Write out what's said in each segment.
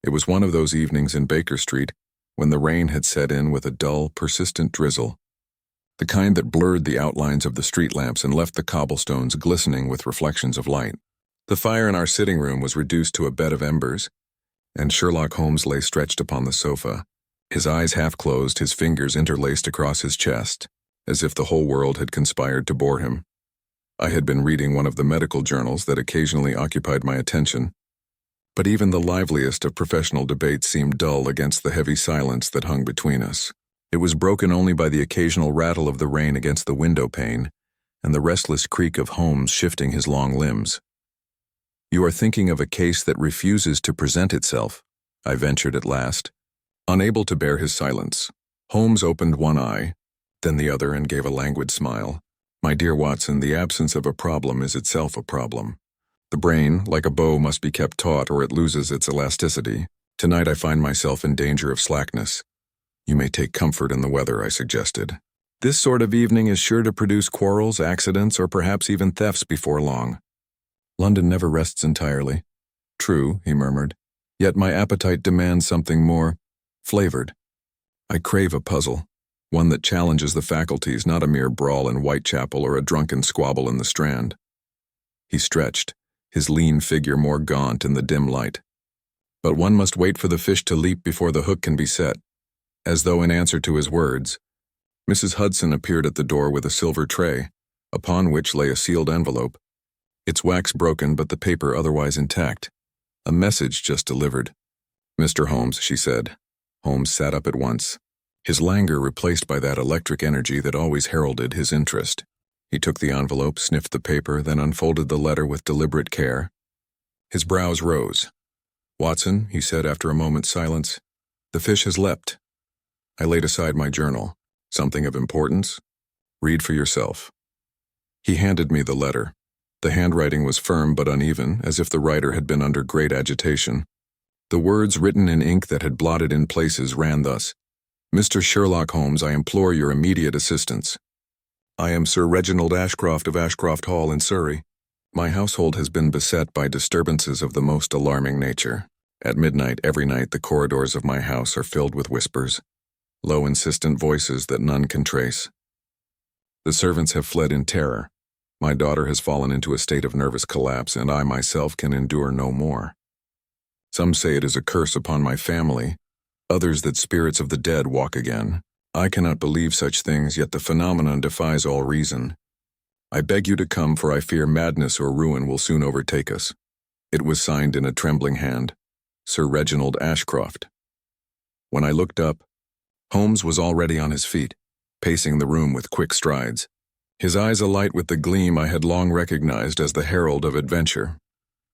It was one of those evenings in Baker Street when the rain had set in with a dull, persistent drizzle, the kind that blurred the outlines of the street lamps and left the cobblestones glistening with reflections of light. The fire in our sitting room was reduced to a bed of embers, and Sherlock Holmes lay stretched upon the sofa, his eyes half closed, his fingers interlaced across his chest, as if the whole world had conspired to bore him. I had been reading one of the medical journals that occasionally occupied my attention, but even the liveliest of professional debates seemed dull against the heavy silence that hung between us. It was broken only by the occasional rattle of the rain against the window pane and the restless creak of Holmes shifting his long limbs. "You are thinking of a case that refuses to present itself," I ventured at last, unable to bear his silence. Holmes opened one eye, then the other, and gave a languid smile. "My dear Watson, the absence of a problem is itself a problem. The brain, like a bow, must be kept taut or it loses its elasticity. Tonight I find myself in danger of slackness. You may take comfort in the weather," I suggested. "This sort of evening is sure to produce quarrels, accidents, or perhaps even thefts before long. London never rests entirely." "True," he murmured, "yet my appetite demands something more flavored. I crave a puzzle, one that challenges the faculties, not a mere brawl in Whitechapel or a drunken squabble in the Strand." He stretched, his lean figure more gaunt in the dim light. "But one must wait for the fish to leap before the hook can be set." As though in answer to his words, Mrs. Hudson appeared at the door with a silver tray, upon which lay a sealed envelope, its wax broken but the paper otherwise intact. A message just delivered. "Mr. Holmes," she said. Holmes sat up at once, his languor replaced by that electric energy that always heralded his interest. He took the envelope, sniffed the paper, then unfolded the letter with deliberate care. His brows rose. "Watson," he said after a moment's silence, "the fish has leapt." I laid aside my journal. "Something of importance? Read for yourself." He handed me the letter. The handwriting was firm but uneven, as if the writer had been under great agitation. The words, written in ink that had blotted in places, ran thus: "Mr. Sherlock Holmes, I implore your immediate assistance. I am Sir Reginald Ashcroft of Ashcroft Hall in Surrey. My household has been beset by disturbances of the most alarming nature. At midnight every night the corridors of my house are filled with whispers, low, insistent voices that none can trace. The servants have fled in terror. My daughter has fallen into a state of nervous collapse, and I myself can endure no more. Some say it is a curse upon my family, others that spirits of the dead walk again. I cannot believe such things, yet the phenomenon defies all reason. I beg you to come, for I fear madness or ruin will soon overtake us." It was signed in a trembling hand, Sir Reginald Ashcroft. When I looked up, Holmes was already on his feet, pacing the room with quick strides, his eyes alight with the gleam I had long recognized as the herald of adventure.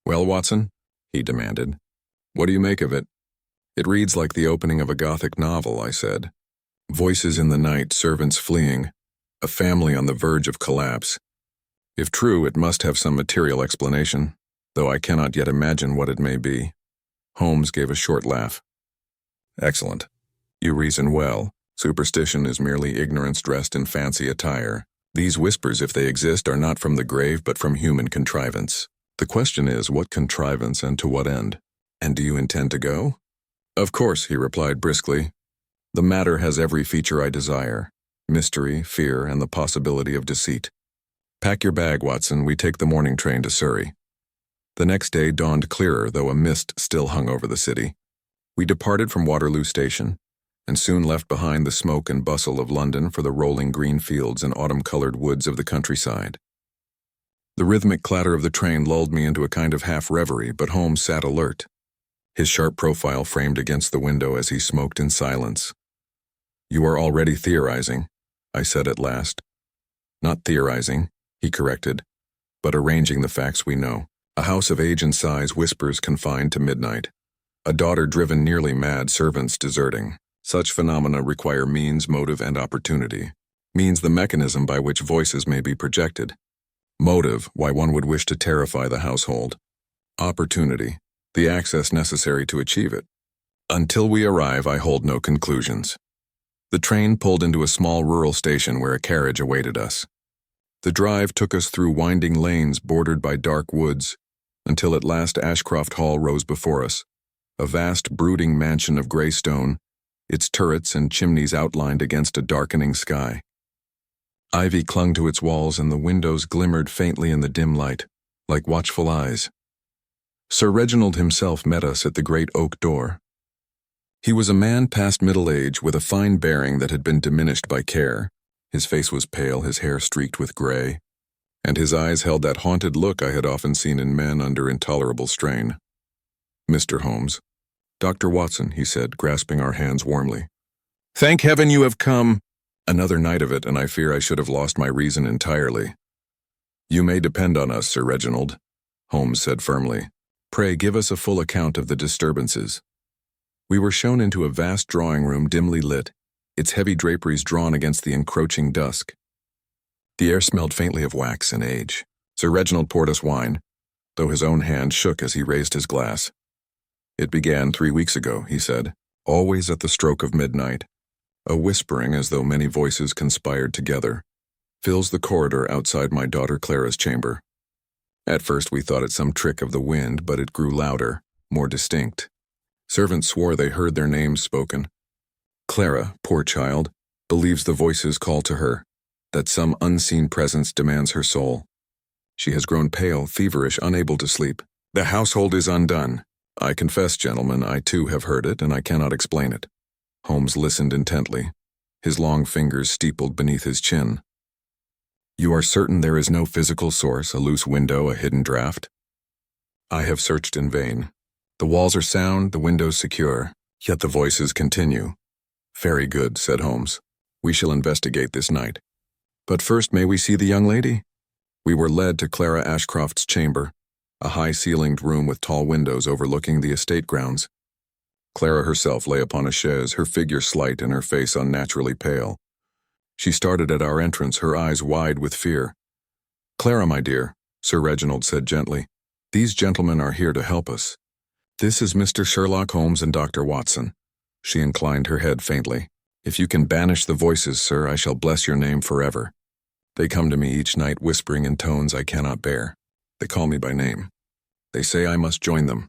"Well, Watson?" he demanded. "What do you make of it?" "It reads like the opening of a Gothic novel," I said. "Voices in the night, servants fleeing, a family on the verge of collapse. If true, it must have some material explanation, though I cannot yet imagine what it may be." Holmes gave a short laugh. "Excellent. You reason well. Superstition is merely ignorance dressed in fancy attire. These whispers, if they exist, are not from the grave but from human contrivance. The question is, what contrivance and to what end? And do you intend to go?" "Of course," he replied briskly. "The matter has every feature I desire: mystery, fear, and the possibility of deceit. Pack your bag, Watson. We take the morning train to Surrey." The next day dawned clearer, though a mist still hung over the city. We departed from Waterloo Station, and soon left behind the smoke and bustle of London for the rolling green fields and autumn-colored woods of the countryside. The rhythmic clatter of the train lulled me into a kind of half-reverie, but Holmes sat alert, his sharp profile framed against the window as he smoked in silence. "You are already theorizing," I said at last. "Not theorizing," he corrected, "but arranging the facts we know. A house of age and size, whispers confined to midnight. A daughter driven nearly mad, servants deserting. Such phenomena require means, motive, and opportunity. Means, the mechanism by which voices may be projected. Motive, why one would wish to terrify the household. Opportunity, the access necessary to achieve it. Until we arrive, I hold no conclusions." The train pulled into a small rural station where a carriage awaited us. The drive took us through winding lanes bordered by dark woods, until at last Ashcroft Hall rose before us, A vast, brooding mansion of gray stone, its turrets and chimneys outlined against a darkening sky. Ivy clung to its walls and the windows glimmered faintly in the dim light, like watchful eyes. Sir Reginald himself met us at the great oak door. He was a man past middle age with a fine bearing that had been diminished by care. His face was pale, his hair streaked with gray, and his eyes held that haunted look I had often seen in men under intolerable strain. "Mr. Holmes." "Dr. Watson," he said, grasping our hands warmly. "Thank heaven you have come." Another night of it, and I fear I should have lost my reason entirely. "You may depend on us, Sir Reginald," Holmes said firmly. "Pray give us a full account of the disturbances." We were shown into a vast drawing room dimly lit, its heavy draperies drawn against the encroaching dusk. The air smelled faintly of wax and age. Sir Reginald poured us wine, though his own hand shook as he raised his glass. "It began 3 weeks ago," he said, "always at the stroke of midnight. A whispering, as though many voices conspired together, fills the corridor outside my daughter Clara's chamber. At first we thought it some trick of the wind, but it grew louder, more distinct. Servants swore they heard their names spoken. Clara, poor child, believes the voices call to her, that some unseen presence demands her soul. She has grown pale, feverish, unable to sleep. The household is undone. I confess, gentlemen, I too have heard it, and I cannot explain it." Holmes listened intently, his long fingers steepled beneath his chin. "You are certain there is no physical source, a loose window, a hidden draught?" "I have searched in vain. The walls are sound, the windows secure, yet the voices continue." "Very good," said Holmes. "We shall investigate this night. But first, may we see the young lady?" We were led to Clara Ashcroft's chamber, a high-ceilinged room with tall windows overlooking the estate grounds. Clara herself lay upon a chaise, her figure slight and her face unnaturally pale. She started at our entrance, her eyes wide with fear. "Clara, my dear," Sir Reginald said gently, "these gentlemen are here to help us. This is Mr. Sherlock Holmes and Dr. Watson." She inclined her head faintly. "If you can banish the voices, sir, I shall bless your name forever. They come to me each night whispering in tones I cannot bear. They call me by name. They say I must join them.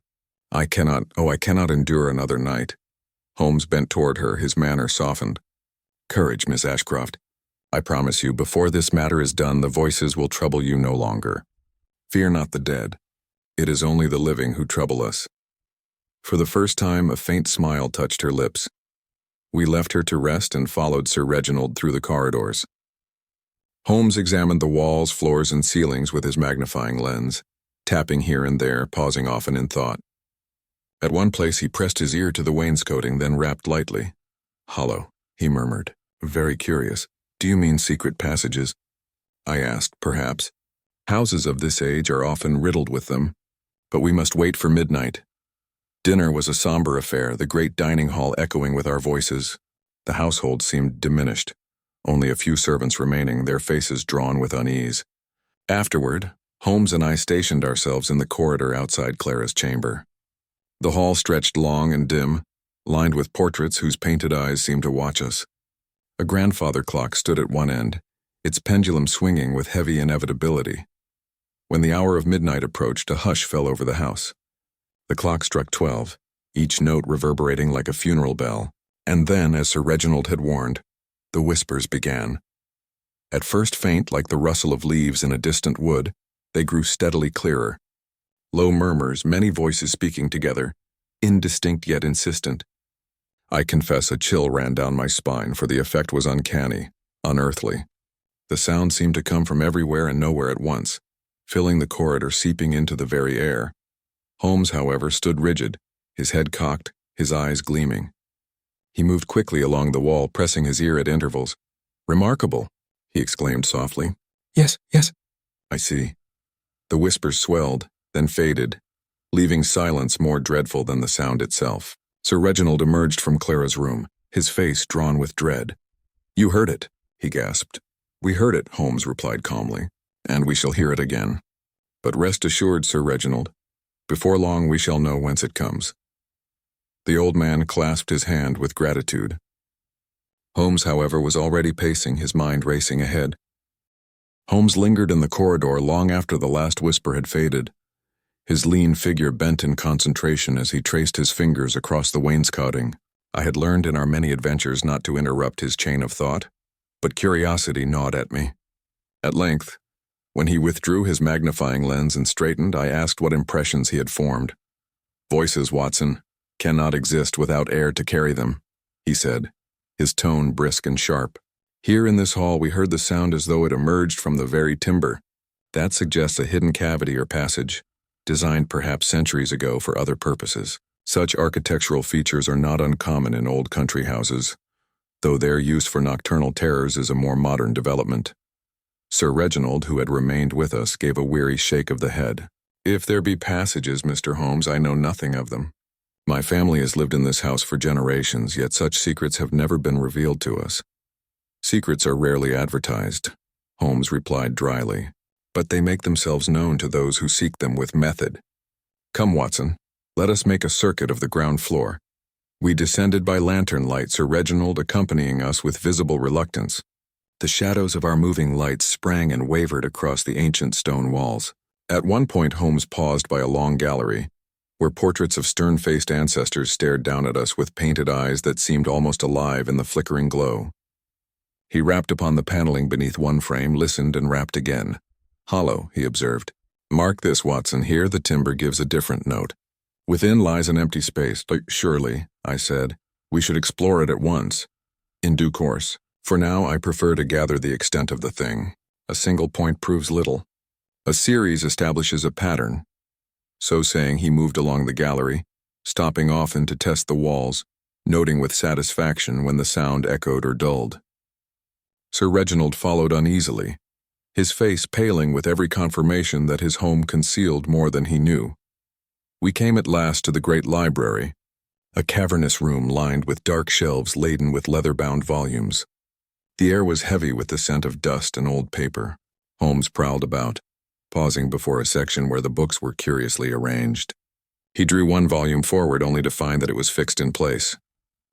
I cannot endure another night." Holmes bent toward her, his manner softened. "Courage, Miss Ashcroft. I promise you, before this matter is done, the voices will trouble you no longer. Fear not the dead. It is only the living who trouble us." For the first time, a faint smile touched her lips. We left her to rest and followed Sir Reginald through the corridors. Holmes examined the walls, floors, and ceilings with his magnifying lens, tapping here and there, pausing often in thought. At one place he pressed his ear to the wainscoting, then rapped lightly. "Hollow," he murmured. "Very curious. Do you mean secret passages?" I asked, "Perhaps. Houses of this age are often riddled with them, but we must wait for midnight." Dinner was a somber affair, the great dining hall echoing with our voices. The household seemed diminished, only a few servants remaining, their faces drawn with unease. Afterward, Holmes and I stationed ourselves in the corridor outside Clara's chamber. The hall stretched long and dim, lined with portraits whose painted eyes seemed to watch us. A grandfather clock stood at one end, its pendulum swinging with heavy inevitability. When the hour of midnight approached, a hush fell over the house. The clock struck 12, each note reverberating like a funeral bell, and then, as Sir Reginald had warned, the whispers began. At first faint, like the rustle of leaves in a distant wood, they grew steadily clearer. Low murmurs, many voices speaking together, indistinct yet insistent. I confess a chill ran down my spine, for the effect was uncanny, unearthly. The sound seemed to come from everywhere and nowhere at once, filling the corridor, seeping into the very air. Holmes, however, stood rigid, his head cocked, his eyes gleaming. He moved quickly along the wall, pressing his ear at intervals. "Remarkable," he exclaimed softly. "Yes, yes." "I see." The whispers swelled, then faded, leaving silence more dreadful than the sound itself. Sir Reginald emerged from Clara's room, his face drawn with dread. "You heard it," he gasped. "We heard it," Holmes replied calmly, "and we shall hear it again. But rest assured, Sir Reginald, before long we shall know whence it comes." The old man clasped his hand with gratitude. Holmes, however, was already pacing, his mind racing ahead. Holmes lingered in the corridor long after the last whisper had faded. His lean figure bent in concentration as he traced his fingers across the wainscoting. I had learned in our many adventures not to interrupt his chain of thought, but curiosity gnawed at me. At length, when he withdrew his magnifying lens and straightened, I asked what impressions he had formed. "Voices, Watson, cannot exist without air to carry them," he said, his tone brisk and sharp. "Here in this hall we heard the sound as though it emerged from the very timber. That suggests a hidden cavity or passage, designed perhaps centuries ago for other purposes. Such architectural features are not uncommon in old country houses, though their use for nocturnal terrors is a more modern development." Sir Reginald, who had remained with us, gave a weary shake of the head. "If there be passages, Mr. Holmes, I know nothing of them. My family has lived in this house for generations, yet such secrets have never been revealed to us." "Secrets are rarely advertised," Holmes replied dryly, "but they make themselves known to those who seek them with method. Come, Watson, let us make a circuit of the ground floor." We descended by lantern light, Sir Reginald accompanying us with visible reluctance. The shadows of our moving lights sprang and wavered across the ancient stone walls. At one point Holmes paused by a long gallery, where portraits of stern-faced ancestors stared down at us with painted eyes that seemed almost alive in the flickering glow. He rapped upon the paneling beneath one frame, listened, and rapped again. "Hollow," he observed. "Mark this, Watson, here the timber gives a different note. Within lies an empty space." "Surely," I said, "we should explore it at once." "In due course. For now I prefer to gather the extent of the thing. A single point proves little. A series establishes a pattern." So saying, he moved along the gallery, stopping often to test the walls, noting with satisfaction when the sound echoed or dulled. Sir Reginald followed uneasily, his face paling with every confirmation that his home concealed more than he knew. We came at last to the great library, a cavernous room lined with dark shelves laden with leather-bound volumes. The air was heavy with the scent of dust and old paper. Holmes prowled about, pausing before a section where the books were curiously arranged. He drew one volume forward only to find that it was fixed in place.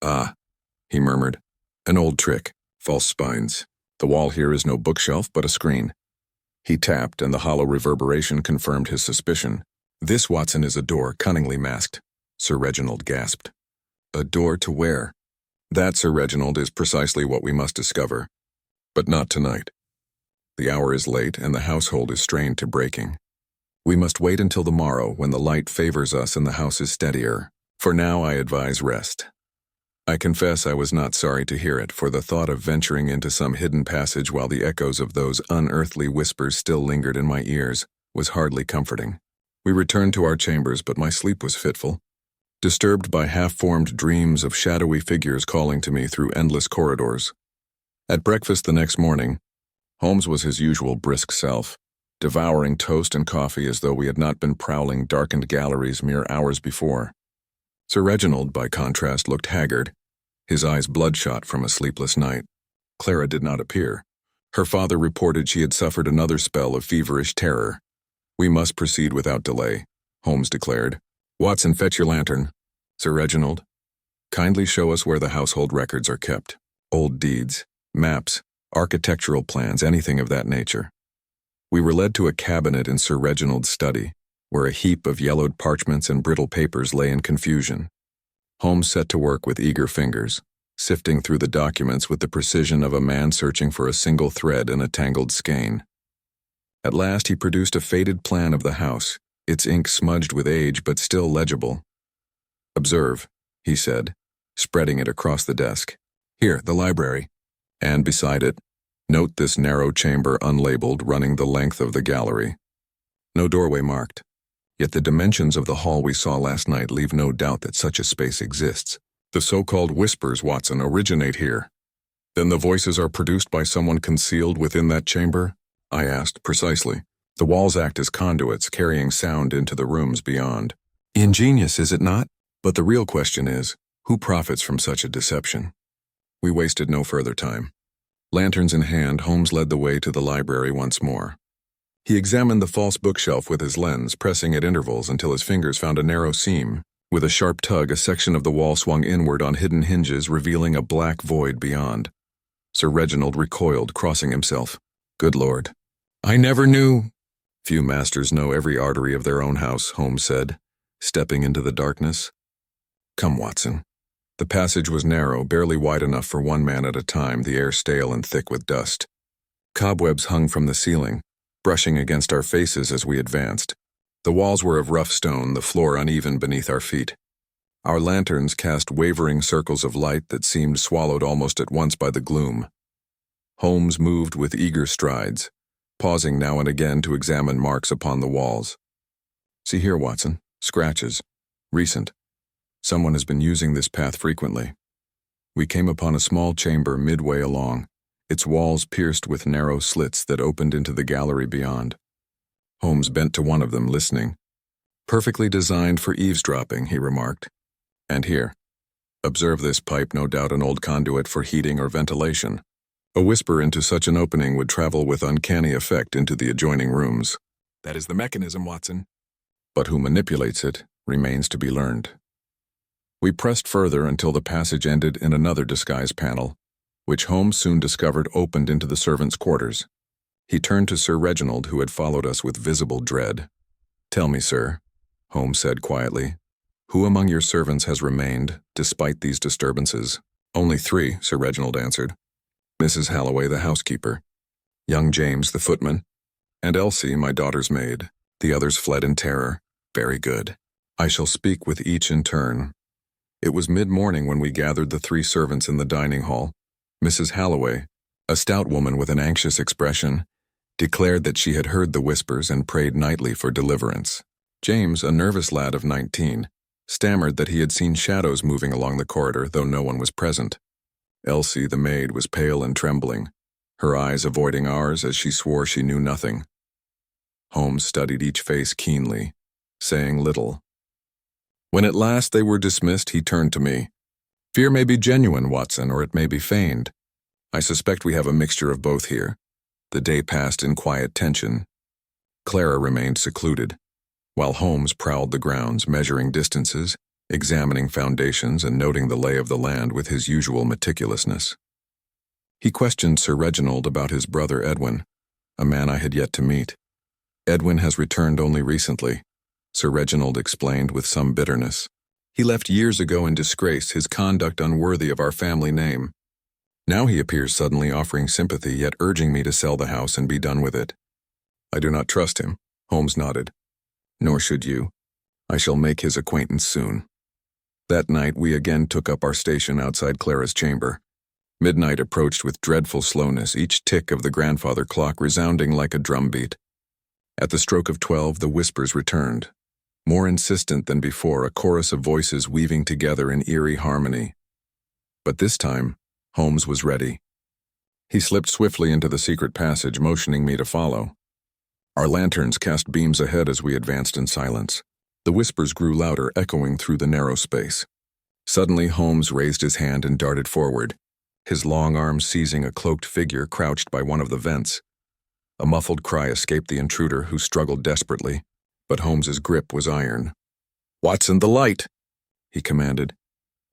"Ah," he murmured, "an old trick, false spines. The wall here is no bookshelf but a screen." He tapped, and the hollow reverberation confirmed his suspicion. "This, Watson, is a door cunningly masked," Sir Reginald gasped. "A door to where?" "That, Sir Reginald, is precisely what we must discover. But not tonight. The hour is late, and the household is strained to breaking. We must wait until the morrow, when the light favors us and the house is steadier. For now I advise rest." I confess I was not sorry to hear it, for the thought of venturing into some hidden passage while the echoes of those unearthly whispers still lingered in my ears was hardly comforting. We returned to our chambers, but my sleep was fitful, disturbed by half-formed dreams of shadowy figures calling to me through endless corridors. At breakfast the next morning, Holmes was his usual brisk self, devouring toast and coffee as though we had not been prowling darkened galleries mere hours before. Sir Reginald, by contrast, looked haggard, his eyes bloodshot from a sleepless night. Clara did not appear. Her father reported she had suffered another spell of feverish terror. "We must proceed without delay," Holmes declared. "Watson, fetch your lantern. Sir Reginald, kindly show us where the household records are kept. Old deeds, maps, architectural plans, anything of that nature." We were led to a cabinet in Sir Reginald's study, where a heap of yellowed parchments and brittle papers lay in confusion. Holmes set to work with eager fingers, sifting through the documents with the precision of a man searching for a single thread in a tangled skein. At last he produced a faded plan of the house, its ink smudged with age but still legible. "Observe," he said, spreading it across the desk. "Here, the library. And beside it, note this narrow chamber unlabeled running the length of the gallery. No doorway marked. Yet the dimensions of the hall we saw last night leave no doubt that such a space exists. The so-called whispers, Watson, originate here. Then the voices are produced by someone concealed within that chamber?" I asked. "Precisely. The walls act as conduits, carrying sound into the rooms beyond." "Ingenious, is it not? But the real question is, who profits from such a deception?" We wasted no further time. Lanterns in hand, Holmes led the way to the library once more. He examined the false bookshelf with his lens, pressing at intervals until his fingers found a narrow seam. With a sharp tug, a section of the wall swung inward on hidden hinges, revealing a black void beyond. Sir Reginald recoiled, crossing himself. "Good Lord. I never knew." Few masters know every artery of their own house, Holmes said, stepping into the darkness. Come, Watson. The passage was narrow, barely wide enough for one man at a time, the air stale and thick with dust. Cobwebs hung from the ceiling, brushing against our faces as we advanced. The walls were of rough stone, the floor uneven beneath our feet. Our lanterns cast wavering circles of light that seemed swallowed almost at once by the gloom. Holmes moved with eager strides, pausing now and again to examine marks upon the walls. See here, Watson. Scratches. Recent. Someone has been using this path frequently. We came upon a small chamber midway along, its walls pierced with narrow slits that opened into the gallery beyond. Holmes bent to one of them, listening. Perfectly designed for eavesdropping, he remarked. And here. Observe this pipe, no doubt an old conduit for heating or ventilation. A whisper into such an opening would travel with uncanny effect into the adjoining rooms. That is the mechanism, Watson. But who manipulates it remains to be learned. We pressed further until the passage ended in another disguise panel, which Holmes soon discovered opened into the servants' quarters. He turned to Sir Reginald, who had followed us with visible dread. Tell me, sir, Holmes said quietly, who among your servants has remained, despite these disturbances? Only 3, Sir Reginald answered. Mrs. Halloway, the housekeeper, young James, the footman, and Elsie, my daughter's maid. The others fled in terror. Very good. I shall speak with each in turn. It was mid-morning when we gathered the 3 servants in the dining hall. Mrs. Halloway, a stout woman with an anxious expression, declared that she had heard the whispers and prayed nightly for deliverance. James, a nervous lad of 19, stammered that he had seen shadows moving along the corridor, though no one was present. Elsie, the maid, was pale and trembling, her eyes avoiding ours as she swore she knew nothing. Holmes studied each face keenly, saying little. When at last they were dismissed, he turned to me. Fear may be genuine, Watson, or it may be feigned. I suspect we have a mixture of both here. The day passed in quiet tension. Clara remained secluded, while Holmes prowled the grounds, measuring distances, examining foundations, and noting the lay of the land with his usual meticulousness. He questioned Sir Reginald about his brother Edwin, a man I had yet to meet. Edwin has returned only recently, Sir Reginald explained with some bitterness. He left years ago in disgrace, his conduct unworthy of our family name. Now he appears suddenly offering sympathy, yet urging me to sell the house and be done with it. I do not trust him, Holmes nodded. Nor should you. I shall make his acquaintance soon. That night we again took up our station outside Clara's chamber. Midnight approached with dreadful slowness, each tick of the grandfather clock resounding like a drumbeat. At the stroke of 12, the whispers returned. More insistent than before, a chorus of voices weaving together in eerie harmony. But this time, Holmes was ready. He slipped swiftly into the secret passage, motioning me to follow. Our lanterns cast beams ahead as we advanced in silence. The whispers grew louder, echoing through the narrow space. Suddenly, Holmes raised his hand and darted forward, his long arms seizing a cloaked figure crouched by one of the vents. A muffled cry escaped the intruder, who struggled desperately, but Holmes's grip was iron. "Watson, the light!" he commanded.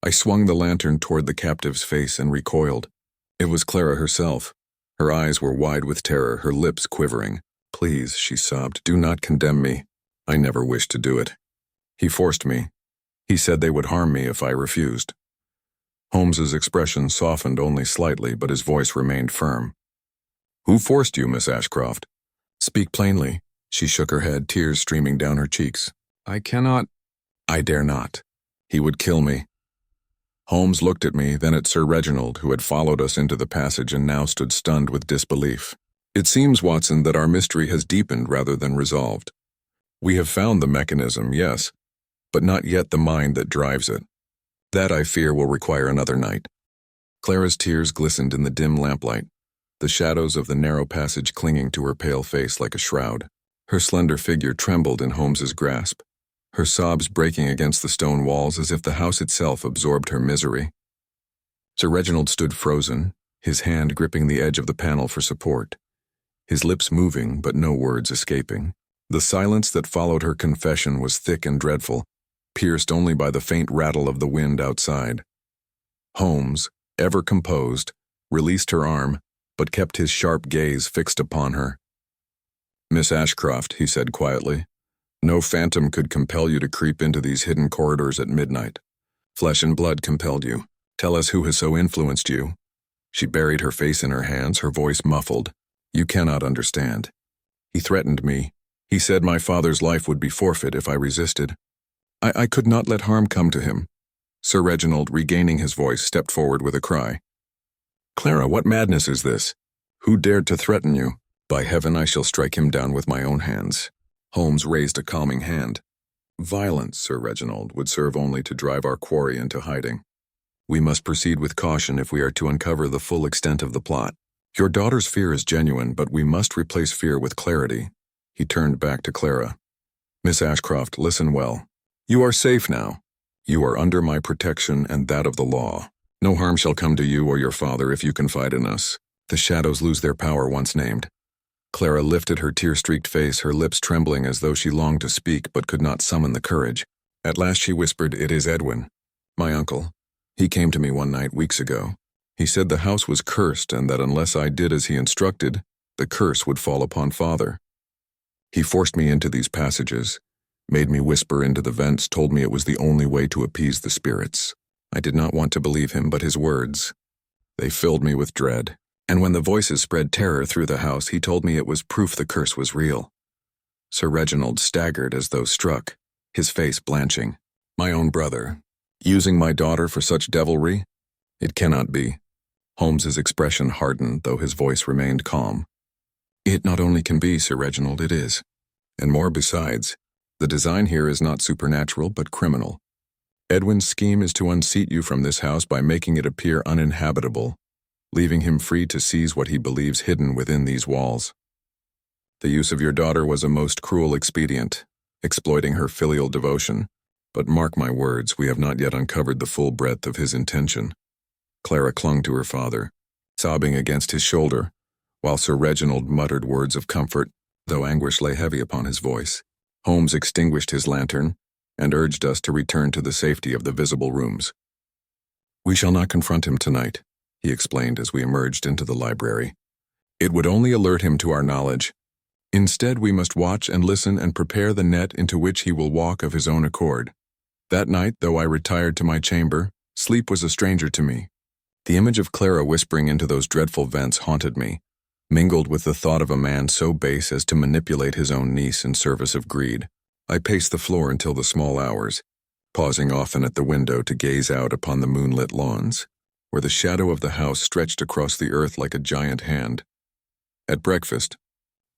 I swung the lantern toward the captive's face and recoiled. It was Clara herself. Her eyes were wide with terror, her lips quivering. "Please," she sobbed, "do not condemn me. I never wished to do it. He forced me. He said they would harm me if I refused." Holmes's expression softened only slightly, but his voice remained firm. "Who forced you, Miss Ashcroft? Speak plainly." She shook her head, tears streaming down her cheeks. "I cannot." "I dare not. He would kill me." Holmes looked at me, then at Sir Reginald, who had followed us into the passage and now stood stunned with disbelief. "It seems, Watson, that our mystery has deepened rather than resolved. We have found the mechanism, yes, but not yet the mind that drives it. That, I fear, will require another night." Clara's tears glistened in the dim lamplight, the shadows of the narrow passage clinging to her pale face like a shroud. Her slender figure trembled in Holmes's grasp, her sobs breaking against the stone walls as if the house itself absorbed her misery. Sir Reginald stood frozen, his hand gripping the edge of the panel for support, his lips moving but no words escaping. The silence that followed her confession was thick and dreadful, pierced only by the faint rattle of the wind outside. Holmes, ever composed, released her arm, but kept his sharp gaze fixed upon her. Miss Ashcroft, he said quietly, no phantom could compel you to creep into these hidden corridors at midnight. Flesh and blood compelled you. Tell us who has so influenced you. She buried her face in her hands, her voice muffled. You cannot understand. He threatened me. He said my father's life would be forfeit if I resisted. I could not let harm come to him. Sir Reginald, regaining his voice, stepped forward with a cry. Clara, what madness is this? Who dared to threaten you? By heaven, I shall strike him down with my own hands. Holmes raised a calming hand. Violence, Sir Reginald, would serve only to drive our quarry into hiding. We must proceed with caution if we are to uncover the full extent of the plot. Your daughter's fear is genuine, but we must replace fear with clarity. He turned back to Clara. Miss Ashcroft, listen well. You are safe now. You are under my protection and that of the law. No harm shall come to you or your father if you confide in us. The shadows lose their power once named. Clara lifted her tear-streaked face, her lips trembling as though she longed to speak but could not summon the courage. At last she whispered, It is Edwin, my uncle. He came to me one night weeks ago. He said the house was cursed and that unless I did as he instructed, the curse would fall upon father. He forced me into these passages, made me whisper into the vents, told me it was the only way to appease the spirits. I did not want to believe him, but his words, they filled me with dread. And when the voices spread terror through the house, he told me it was proof the curse was real. Sir Reginald staggered as though struck, his face blanching. My own brother, using my daughter for such devilry? It cannot be. Holmes's expression hardened, though his voice remained calm. It not only can be, Sir Reginald, it is. And more besides. The design here is not supernatural, but criminal. Edwin's scheme is to unseat you from this house by making it appear uninhabitable, leaving him free to seize what he believes hidden within these walls. The use of your daughter was a most cruel expedient, exploiting her filial devotion, but mark my words, we have not yet uncovered the full breadth of his intention. Clara clung to her father, sobbing against his shoulder, while Sir Reginald muttered words of comfort, though anguish lay heavy upon his voice. Holmes extinguished his lantern and urged us to return to the safety of the visible rooms. We shall not confront him tonight, he explained as we emerged into the library. It would only alert him to our knowledge. Instead, we must watch and listen and prepare the net into which he will walk of his own accord. That night, though I retired to my chamber, sleep was a stranger to me. The image of Clara whispering into those dreadful vents haunted me, mingled with the thought of a man so base as to manipulate his own niece in service of greed. I paced the floor until the small hours, pausing often at the window to gaze out upon the moonlit lawns, where the shadow of the house stretched across the earth like a giant hand. At breakfast,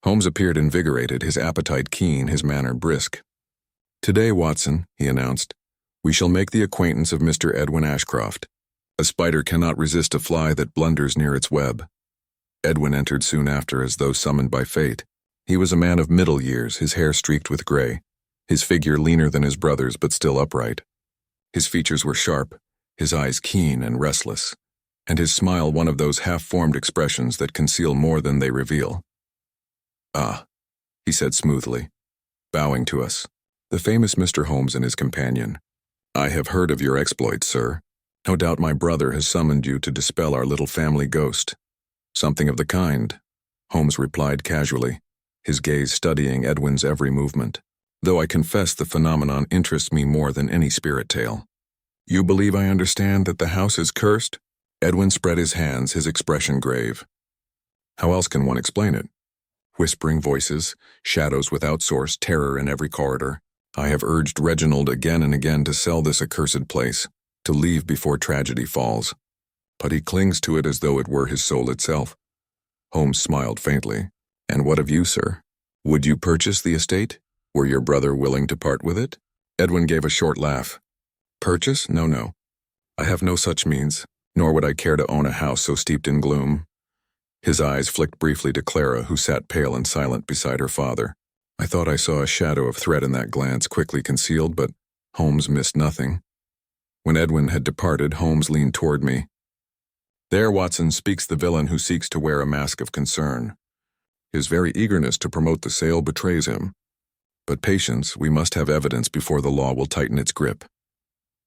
Holmes appeared invigorated, his appetite keen, his manner brisk. Today, Watson, he announced, we shall make the acquaintance of Mr. Edwin Ashcroft. A spider cannot resist a fly that blunders near its web. Edwin entered soon after as though summoned by fate. He was a man of middle years, his hair streaked with gray, his figure leaner than his brother's but still upright. His features were sharp, his eyes keen and restless, and his smile one of those half-formed expressions that conceal more than they reveal. Ah, he said smoothly, bowing to us, the famous Mr. Holmes and his companion. I have heard of your exploits, sir. No doubt my brother has summoned you to dispel our little family ghost. Something of the kind, Holmes replied casually, his gaze studying Edwin's every movement, though I confess the phenomenon interests me more than any spirit tale. You believe I understand that the house is cursed? Edwin spread his hands, his expression grave. How else can one explain it? Whispering voices, shadows without source, terror in every corridor. I have urged Reginald again and again to sell this accursed place, to leave before tragedy falls. But he clings to it as though it were his soul itself. Holmes smiled faintly. And what of you, sir? Would you purchase the estate? Were your brother willing to part with it? Edwin gave a short laugh. Purchase? No. I have no such means, nor would I care to own a house so steeped in gloom. His eyes flicked briefly to Clara, who sat pale and silent beside her father. I thought I saw a shadow of threat in that glance, quickly concealed, but Holmes missed nothing. When Edwin had departed, Holmes leaned toward me. There, Watson, speaks the villain who seeks to wear a mask of concern. His very eagerness to promote the sale betrays him. But patience, we must have evidence before the law will tighten its grip.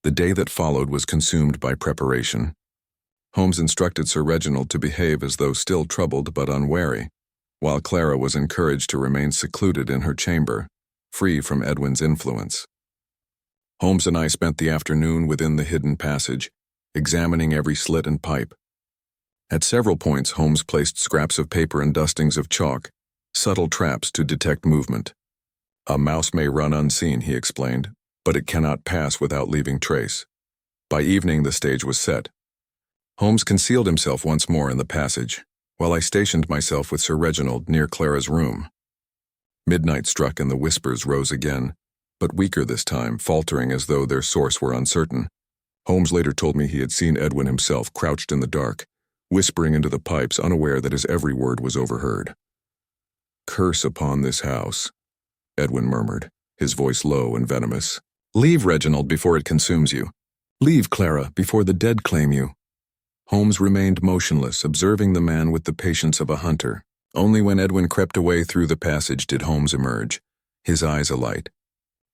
The day that followed was consumed by preparation. Holmes instructed Sir Reginald to behave as though still troubled but unwary, while Clara was encouraged to remain secluded in her chamber, free from Edwin's influence. Holmes and I spent the afternoon within the hidden passage, examining every slit and pipe. At several points, Holmes placed scraps of paper and dustings of chalk, subtle traps to detect movement. A mouse may run unseen, he explained, but it cannot pass without leaving trace. By evening, the stage was set. Holmes concealed himself once more in the passage, while I stationed myself with Sir Reginald near Clara's room. Midnight struck and the whispers rose again, but weaker this time, faltering as though their source were uncertain. Holmes later told me he had seen Edwin himself crouched in the dark, whispering into the pipes, unaware that his every word was overheard. "Curse upon this house," Edwin murmured, his voice low and venomous. "Leave, Reginald, before it consumes you. Leave, Clara, before the dead claim you." Holmes remained motionless, observing the man with the patience of a hunter. Only when Edwin crept away through the passage did Holmes emerge, his eyes alight.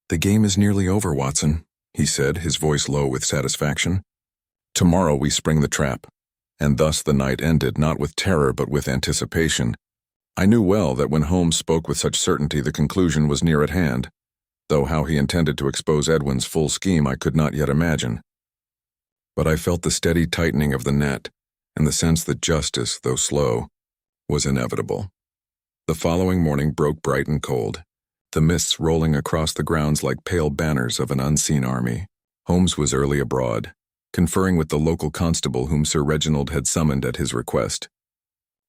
"The game is nearly over, Watson," he said, his voice low with satisfaction. "Tomorrow we spring the trap." And thus the night ended, not with terror but with anticipation. I knew well that when Holmes spoke with such certainty the conclusion was near at hand, though how he intended to expose Edwin's full scheme I could not yet imagine. But I felt the steady tightening of the net, and the sense that justice, though slow, was inevitable. The following morning broke bright and cold, the mists rolling across the grounds like pale banners of an unseen army. Holmes was early abroad, conferring with the local constable whom Sir Reginald had summoned at his request.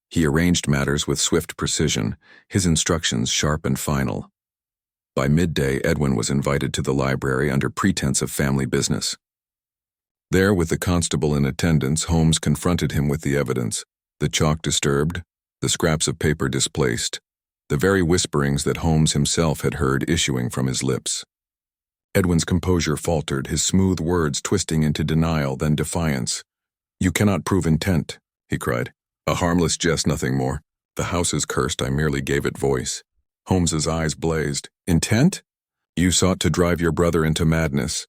He arranged matters with swift precision, his instructions sharp and final. By midday, Edwin was invited to the library under pretense of family business. There, with the constable in attendance, Holmes confronted him with the evidence, the chalk disturbed, the scraps of paper displaced, the very whisperings that Holmes himself had heard issuing from his lips. Edwin's composure faltered, his smooth words twisting into denial, then defiance. "You cannot prove intent," he cried. "A harmless jest, nothing more. The house is cursed, I merely gave it voice." Holmes's eyes blazed. "Intent? You sought to drive your brother into madness,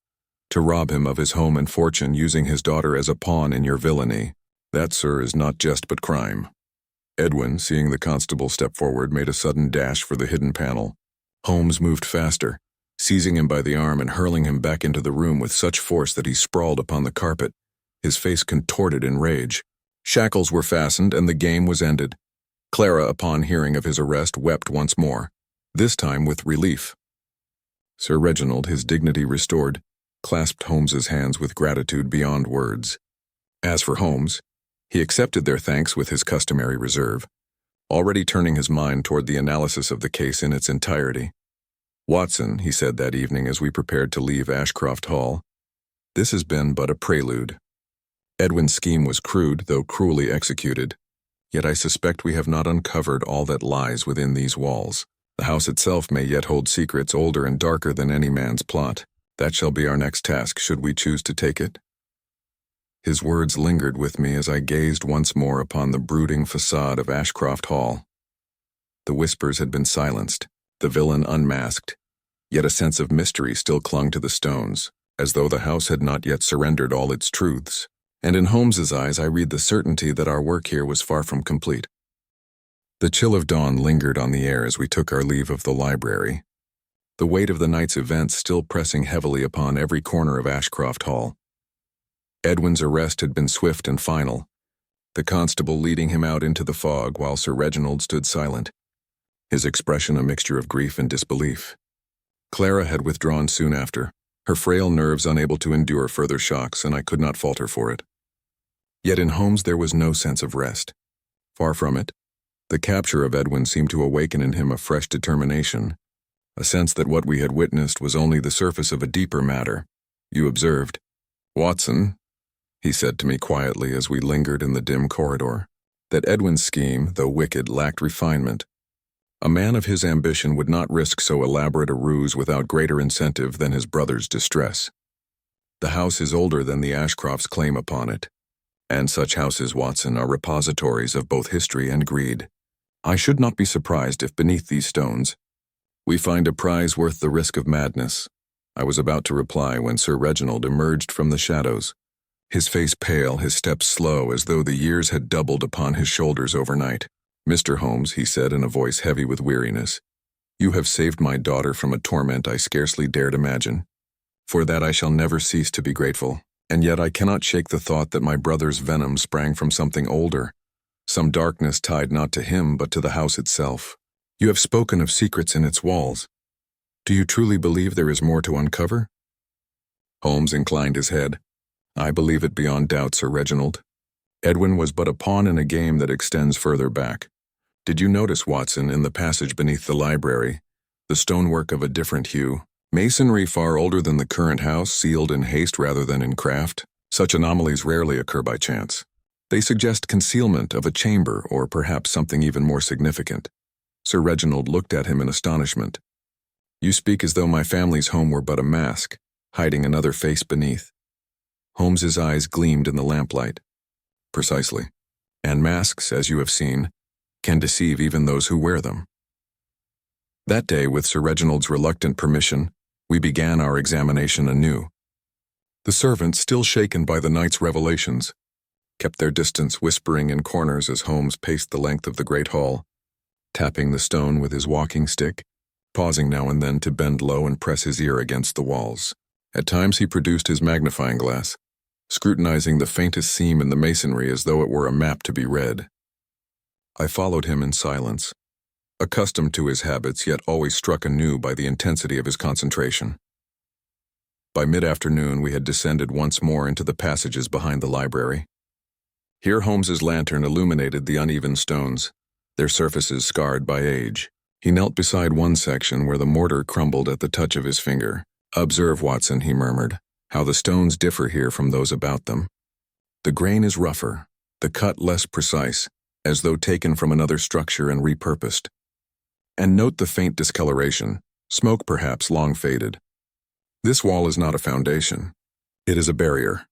to rob him of his home and fortune, using his daughter as a pawn in your villainy. That, sir, is not jest but crime." Edwin, seeing the constable step forward, made a sudden dash for the hidden panel. Holmes moved faster, seizing him by the arm and hurling him back into the room with such force that he sprawled upon the carpet, his face contorted in rage. Shackles were fastened and the game was ended. Clara, upon hearing of his arrest, wept once more, this time with relief. Sir Reginald, his dignity restored, clasped Holmes's hands with gratitude beyond words. As for Holmes, he accepted their thanks with his customary reserve, already turning his mind toward the analysis of the case in its entirety. "Watson," he said that evening as we prepared to leave Ashcroft Hall, "this has been but a prelude. Edwin's scheme was crude, though cruelly executed, yet I suspect we have not uncovered all that lies within these walls. The house itself may yet hold secrets older and darker than any man's plot. That shall be our next task, should we choose to take it." His words lingered with me as I gazed once more upon the brooding facade of Ashcroft Hall. The whispers had been silenced, the villain unmasked, yet a sense of mystery still clung to the stones, as though the house had not yet surrendered all its truths. And in Holmes's eyes I read the certainty that our work here was far from complete. The chill of dawn lingered on the air as we took our leave of the library, the weight of the night's events still pressing heavily upon every corner of Ashcroft Hall. Edwin's arrest had been swift and final, the constable leading him out into the fog while Sir Reginald stood silent, his expression a mixture of grief and disbelief. Clara had withdrawn soon after, her frail nerves unable to endure further shocks, and I could not fault her for it. Yet in Holmes there was no sense of rest. Far from it, the capture of Edwin seemed to awaken in him a fresh determination, a sense that what we had witnessed was only the surface of a deeper matter. "You observed, Watson," he said to me quietly as we lingered in the dim corridor, "that Edwin's scheme, though wicked, lacked refinement. A man of his ambition would not risk so elaborate a ruse without greater incentive than his brother's distress. The house is older than the Ashcrofts' claim upon it, and such houses, Watson, are repositories of both history and greed. I should not be surprised if beneath these stones we find a prize worth the risk of madness." I was about to reply when Sir Reginald emerged from the shadows, his face pale, his steps slow, as though the years had doubled upon his shoulders overnight. "Mr. Holmes," he said in a voice heavy with weariness, "you have saved my daughter from a torment I scarcely dared imagine. For that I shall never cease to be grateful, and yet I cannot shake the thought that my brother's venom sprang from something older, some darkness tied not to him but to the house itself. You have spoken of secrets in its walls. Do you truly believe there is more to uncover?" Holmes inclined his head. "I believe it beyond doubt, Sir Reginald. Edwin was but a pawn in a game that extends further back. Did you notice, Watson, in the passage beneath the library, the stonework of a different hue? Masonry far older than the current house, sealed in haste rather than in craft? Such anomalies rarely occur by chance. They suggest concealment of a chamber, or perhaps something even more significant." Sir Reginald looked at him in astonishment. "You speak as though my family's home were but a mask, hiding another face beneath." Holmes's eyes gleamed in the lamplight. "Precisely. And masks, as you have seen, can deceive even those who wear them." That day, with Sir Reginald's reluctant permission, we began our examination anew. The servants, still shaken by the night's revelations, kept their distance, whispering in corners as Holmes paced the length of the great hall, tapping the stone with his walking stick, pausing now and then to bend low and press his ear against the walls. At times he produced his magnifying glass, scrutinizing the faintest seam in the masonry as though it were a map to be read. I followed him in silence, accustomed to his habits, yet always struck anew by the intensity of his concentration. By mid-afternoon we had descended once more into the passages behind the library. Here Holmes's lantern illuminated the uneven stones, their surfaces scarred by age. He knelt beside one section where the mortar crumbled at the touch of his finger. "Observe, Watson," he murmured, "how the stones differ here from those about them. The grain is rougher, the cut less precise, as though taken from another structure and repurposed. And note the faint discoloration, smoke perhaps long faded. This wall is not a foundation. It is a barrier."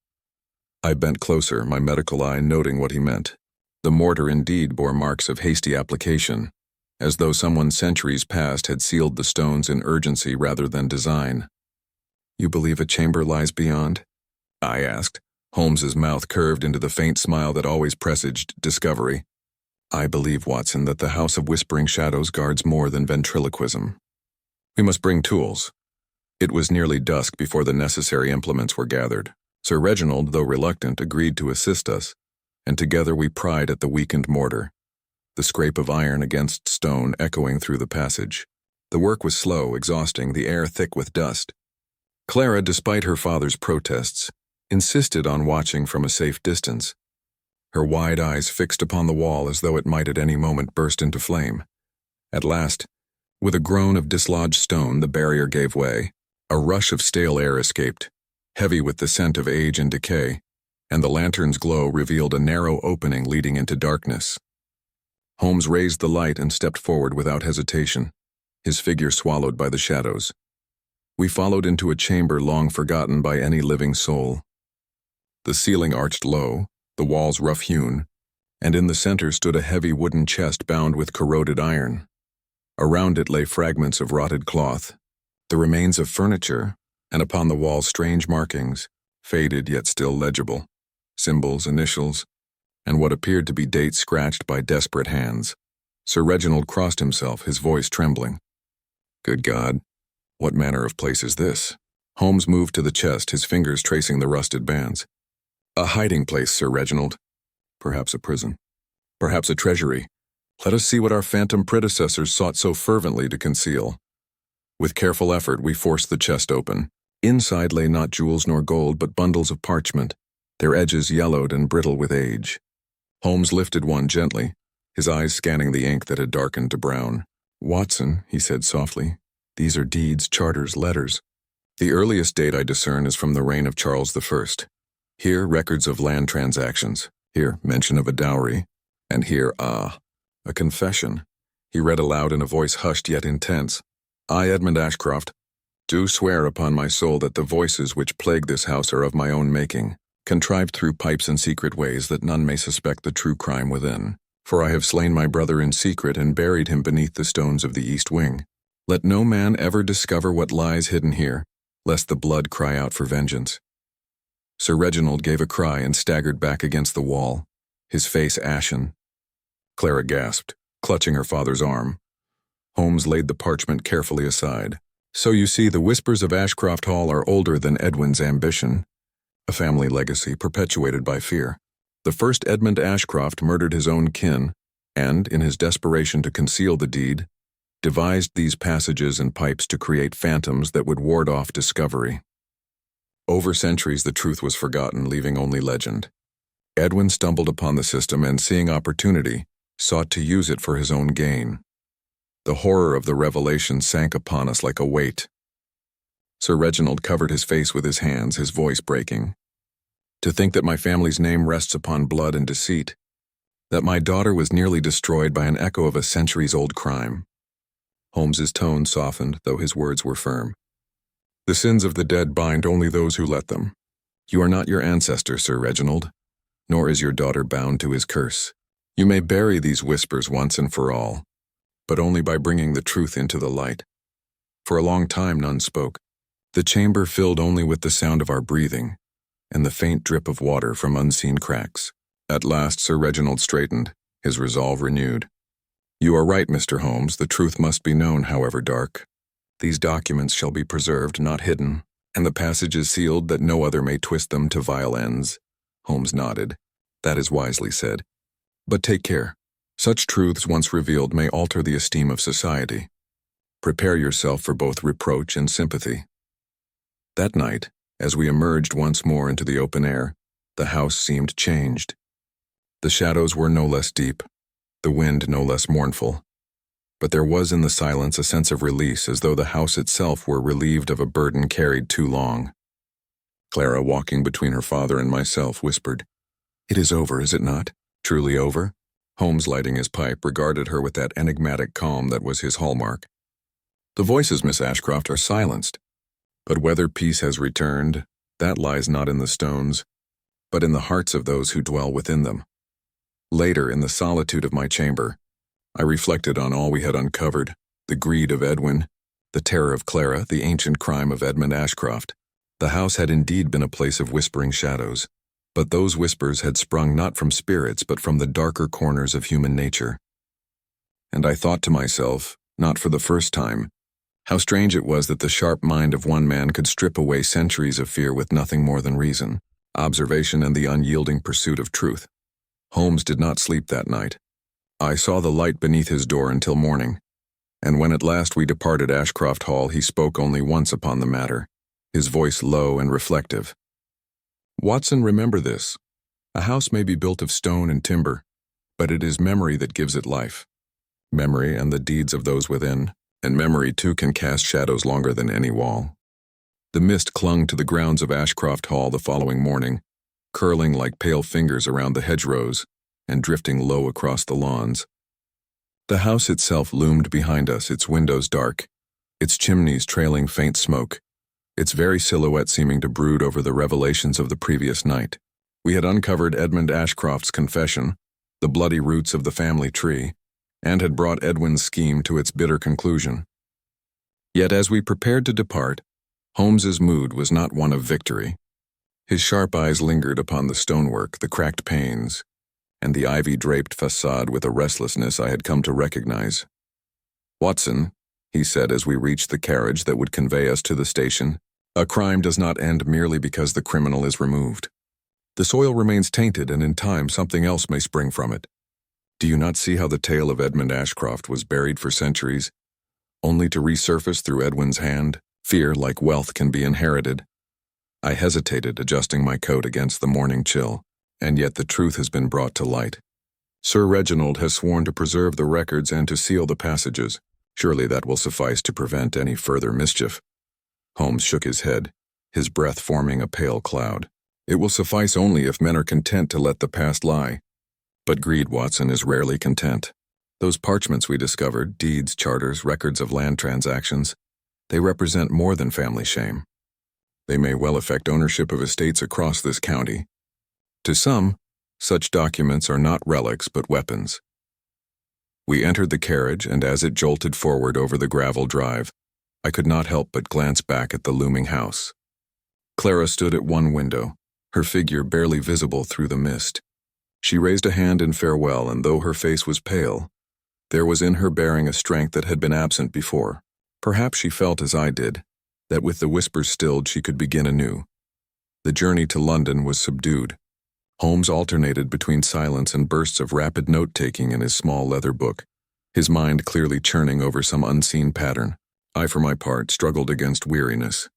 I bent closer, my medical eye noting what he meant. The mortar indeed bore marks of hasty application, as though someone centuries past had sealed the stones in urgency rather than design. "You believe a chamber lies beyond?" I asked. Holmes's mouth curved into the faint smile that always presaged discovery. "I believe, Watson, that the House of Whispering Shadows guards more than ventriloquism. We must bring tools." It was nearly dusk before the necessary implements were gathered. Sir Reginald, though reluctant, agreed to assist us, and together we pried at the weakened mortar, the scrape of iron against stone echoing through the passage. The work was slow, exhausting, the air thick with dust. Clara, despite her father's protests, insisted on watching from a safe distance, her wide eyes fixed upon the wall as though it might at any moment burst into flame. At last, with a groan of dislodged stone, the barrier gave way. A rush of stale air escaped, heavy with the scent of age and decay, and the lantern's glow revealed a narrow opening leading into darkness. Holmes raised the light and stepped forward without hesitation, his figure swallowed by the shadows. We followed into a chamber long forgotten by any living soul. The ceiling arched low, the walls rough-hewn, and in the center stood a heavy wooden chest bound with corroded iron. Around it lay fragments of rotted cloth, the remains of furniture, and upon the wall strange markings, faded yet still legible, symbols, initials, and what appeared to be dates scratched by desperate hands. Sir Reginald crossed himself, his voice trembling. "Good God, what manner of place is this?" Holmes moved to the chest, his fingers tracing the rusted bands. "A hiding place, Sir Reginald. Perhaps a prison. Perhaps a treasury. Let us see what our phantom predecessors sought so fervently to conceal." With careful effort, we forced the chest open. Inside lay not jewels nor gold, but bundles of parchment, their edges yellowed and brittle with age. Holmes lifted one gently, his eyes scanning the ink that had darkened to brown. "Watson," he said softly, "these are deeds, charters, letters. The earliest date I discern is from the reign of Charles I. Here, records of land transactions. Here, mention of a dowry. And here, a confession." He read aloud in a voice hushed yet intense. "I, Edmund Ashcroft, do swear upon my soul that the voices which plague this house are of my own making, contrived through pipes and secret ways that none may suspect the true crime within. For I have slain my brother in secret and buried him beneath the stones of the east wing. Let no man ever discover what lies hidden here, lest the blood cry out for vengeance." Sir Reginald gave a cry and staggered back against the wall, his face ashen. Clara gasped. clutching her father's arm. Holmes laid the parchment carefully aside. So you see, the whispers of Ashcroft Hall are older than Edwin's ambition, a family legacy perpetuated by fear. The first Edmund Ashcroft murdered his own kin, and, in his desperation to conceal the deed, devised these passages and pipes to create phantoms that would ward off discovery. Over centuries the truth was forgotten, leaving only legend. Edwin stumbled upon the system and, seeing opportunity, sought to use it for his own gain. The horror of the revelation sank upon us like a weight. Sir Reginald covered his face with his hands, his voice breaking. To think that my family's name rests upon blood and deceit, that my daughter was nearly destroyed by an echo of a centuries-old crime. Holmes's tone softened, though his words were firm. The sins of the dead bind only those who let them. You are not your ancestor, Sir Reginald, nor is your daughter bound to his curse. You may bury these whispers once and for all, but only by bringing the truth into the light. For a long time none spoke. The chamber filled only with the sound of our breathing and the faint drip of water from unseen cracks. At last Sir Reginald straightened, his resolve renewed. You are right, Mr. Holmes, the truth must be known, however dark. These documents shall be preserved, not hidden, and the passages sealed that no other may twist them to vile ends. Holmes nodded. That is wisely said. But take care. Such truths once revealed may alter the esteem of society. Prepare yourself for both reproach and sympathy. That night, as we emerged once more into the open air, the house seemed changed. The shadows were no less deep, the wind no less mournful, but there was in the silence a sense of release, as though the house itself were relieved of a burden carried too long. Clara, walking between her father and myself, whispered, "It is over, is it not? Truly over?" Holmes, lighting his pipe, regarded her with that enigmatic calm that was his hallmark. "The voices, Miss Ashcroft, are silenced. But whether peace has returned, that lies not in the stones, but in the hearts of those who dwell within them." Later, in the solitude of my chamber, I reflected on all we had uncovered, the greed of Edwin, the terror of Clara, the ancient crime of Edmund Ashcroft. The house had indeed been a place of whispering shadows, but those whispers had sprung not from spirits but from the darker corners of human nature. And I thought to myself, not for the first time, how strange it was that the sharp mind of one man could strip away centuries of fear with nothing more than reason, observation, and the unyielding pursuit of truth. Holmes did not sleep that night. I saw the light beneath his door until morning, and when at last we departed Ashcroft Hall, he spoke only once upon the matter, his voice low and reflective. "Watson, remember this. A house may be built of stone and timber, but it is memory that gives it life. Memory and the deeds of those within, and memory too can cast shadows longer than any wall." The mist clung to the grounds of Ashcroft Hall the following morning, curling like pale fingers around the hedgerows and drifting low across the lawns. The house itself loomed behind us, its windows dark, its chimneys trailing faint smoke, its very silhouette seeming to brood over the revelations of the previous night. We had uncovered Edmund Ashcroft's confession, the bloody roots of the family tree, and had brought Edwin's scheme to its bitter conclusion. Yet as we prepared to depart, Holmes's mood was not one of victory. His sharp eyes lingered upon the stonework, the cracked panes, and the ivy-draped facade with a restlessness I had come to recognize. "Watson," he said as we reached the carriage that would convey us to the station, "a crime does not end merely because the criminal is removed. The soil remains tainted, and in time something else may spring from it. Do you not see how the tale of Edmund Ashcroft was buried for centuries, only to resurface through Edwin's hand? Fear, like wealth, can be inherited." I hesitated, adjusting my coat against the morning chill, and yet the truth has been brought to light. Sir Reginald has sworn to preserve the records and to seal the passages. Surely that will suffice to prevent any further mischief. Holmes shook his head, his breath forming a pale cloud. "It will suffice only if men are content to let the past lie. But greed, Watson, is rarely content. Those parchments we discovered, deeds, charters, records of land transactions, they represent more than family shame. They may well affect ownership of estates across this county. To some, such documents are not relics but weapons." We entered the carriage, and as it jolted forward over the gravel drive, I could not help but glance back at the looming house. Clara stood at one window, her figure barely visible through the mist. She raised a hand in farewell, and though her face was pale, There was in her bearing a strength that had been absent before. Perhaps she felt as I did, that with the whispers stilled she could begin anew. The journey to London was subdued. Holmes alternated between silence and bursts of rapid note-taking in his small leather book, his mind clearly churning over some unseen pattern. I, for my part, struggled against weariness,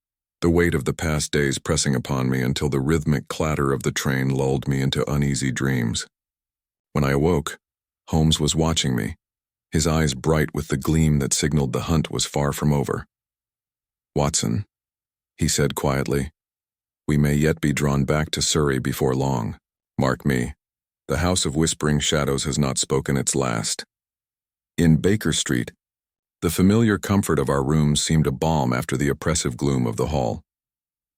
the weight of the past days pressing upon me until the rhythmic clatter of the train lulled me into uneasy dreams. When I awoke, Holmes was watching me, his eyes bright with the gleam that signaled the hunt was far from over. "Watson," he said quietly, "we may yet be drawn back to Surrey before long. Mark me, the House of Whispering Shadows has not spoken its last." In Baker Street, the familiar comfort of our rooms seemed a balm after the oppressive gloom of the hall.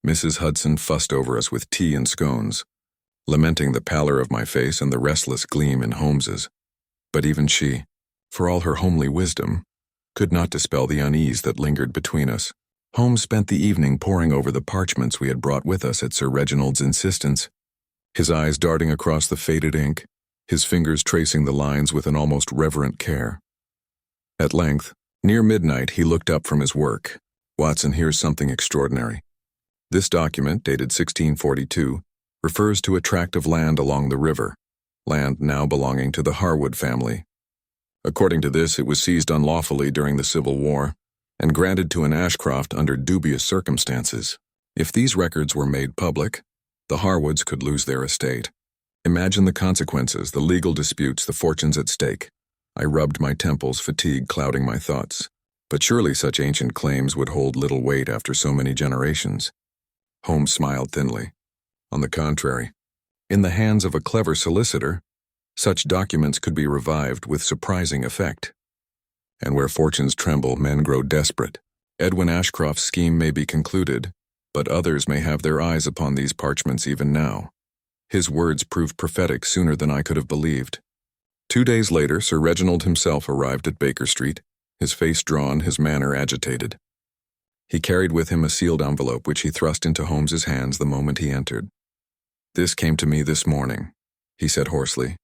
Mrs. Hudson fussed over us with tea and scones, lamenting the pallor of my face and the restless gleam in Holmes's. But even she, for all her homely wisdom, could not dispel the unease that lingered between us. Holmes spent the evening poring over the parchments we had brought with us at Sir Reginald's insistence, his eyes darting across the faded ink, his fingers tracing the lines with an almost reverent care. At length, near midnight, he looked up from his work. "Watson, here's something extraordinary. This document, dated 1642, refers to a tract of land along the river, land now belonging to the Harwood family. According to this, it was seized unlawfully during the Civil War and granted to an Ashcroft under dubious circumstances. If these records were made public, the Harwoods could lose their estate. Imagine the consequences, the legal disputes, the fortunes at stake." I rubbed my temples, fatigue clouding my thoughts. But surely such ancient claims would hold little weight after so many generations. Holmes smiled thinly. On the contrary, in the hands of a clever solicitor, such documents could be revived with surprising effect. And where fortunes tremble, men grow desperate. Edwin Ashcroft's scheme may be concluded, but others may have their eyes upon these parchments even now. His words proved prophetic sooner than I could have believed. 2 days later, Sir Reginald himself arrived at Baker Street, his face drawn, his manner agitated. He carried with him a sealed envelope which he thrust into Holmes's hands the moment he entered. "This came to me this morning," he said hoarsely.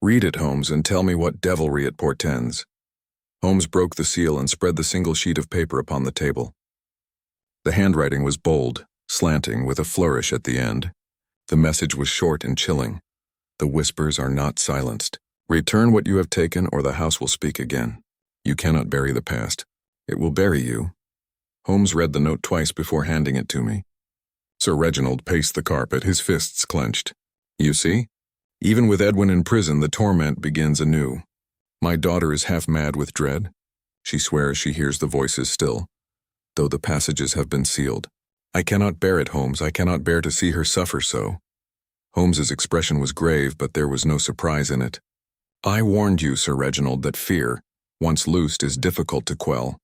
"Read it, Holmes, and tell me what devilry it portends." Holmes broke the seal and spread the single sheet of paper upon the table. The handwriting was bold, slanting, with a flourish at the end. The message was short and chilling. "The whispers are not silenced. Return what you have taken, or the house will speak again. You cannot bury the past. It will bury you." Holmes read the note twice before handing it to me. Sir Reginald paced the carpet, his fists clenched. "You see? Even with Edwin in prison, the torment begins anew. My daughter is half mad with dread. She swears she hears the voices still, though the passages have been sealed. I cannot bear it, Holmes. I cannot bear to see her suffer so." Holmes's expression was grave, but there was no surprise in it. "I warned you, Sir Reginald, that fear, once loosed, is difficult to quell.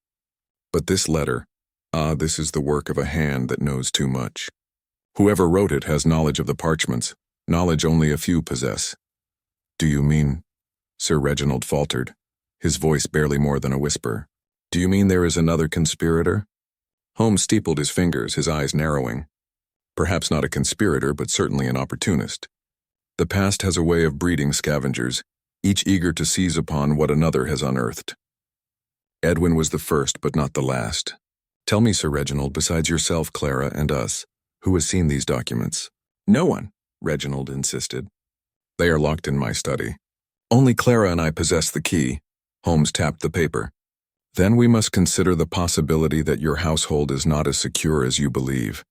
But this letter, this is the work of a hand that knows too much. Whoever wrote it has knowledge of the parchments, knowledge only a few possess." "Do you mean—" Sir Reginald faltered, his voice barely more than a whisper. "Do you mean there is another conspirator?" Holmes steepled his fingers, his eyes narrowing. "Perhaps not a conspirator, but certainly an opportunist. The past has a way of breeding scavengers, each eager to seize upon what another has unearthed. Edwin was the first, but not the last. Tell me, Sir Reginald, besides yourself, Clara, and us, who has seen these documents?" "No one," Reginald insisted. "They are locked in my study. Only Clara and I possess the key." Holmes tapped the paper. "Then we must consider the possibility that your household is not as secure as you believe.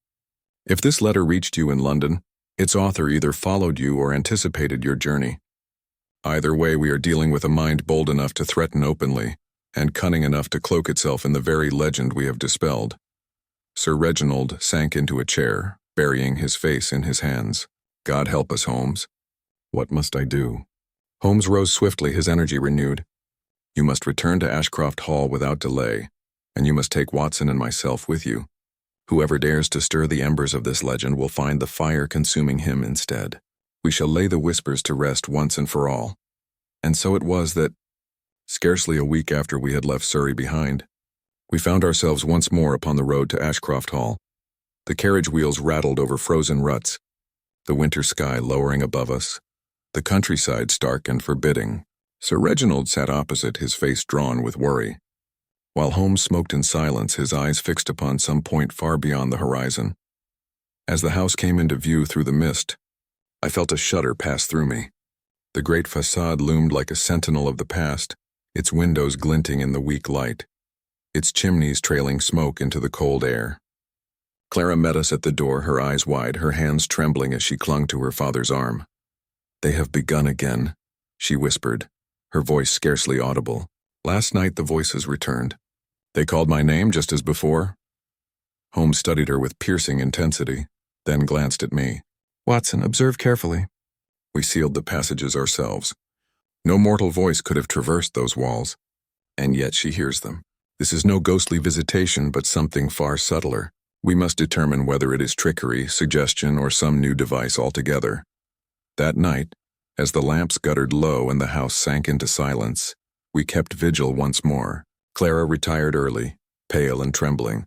If this letter reached you in London, its author either followed you or anticipated your journey. Either way, we are dealing with a mind bold enough to threaten openly, and cunning enough to cloak itself in the very legend we have dispelled." Sir Reginald sank into a chair, burying his face in his hands. "God help us, Holmes. What must I do?" Holmes rose swiftly, his energy renewed. "You must return to Ashcroft Hall without delay, and you must take Watson and myself with you. Whoever dares to stir the embers of this legend will find the fire consuming him instead. We shall lay the whispers to rest once and for all." And so it was that, scarcely a week after we had left Surrey behind, we found ourselves once more upon the road to Ashcroft Hall. The carriage wheels rattled over frozen ruts, the winter sky lowering above us, the countryside stark and forbidding, Sir Reginald sat opposite, his face drawn with worry. While Holmes smoked in silence, his eyes fixed upon some point far beyond the horizon. As the house came into view through the mist, I felt a shudder pass through me. The great facade loomed like a sentinel of the past, its windows glinting in the weak light, its chimneys trailing smoke into the cold air. Clara met us at the door, her eyes wide, her hands trembling as she clung to her father's arm. "They have begun again," she whispered, her voice scarcely audible. "Last night the voices returned. They called my name just as before." Holmes studied her with piercing intensity, then glanced at me. "Watson, observe carefully." We sealed the passages ourselves. No mortal voice could have traversed those walls, and yet she hears them. This is no ghostly visitation, but something far subtler. We must determine whether it is trickery, suggestion, or some new device altogether. That night, as the lamps guttered low and the house sank into silence, we kept vigil once more. Clara retired early, pale and trembling,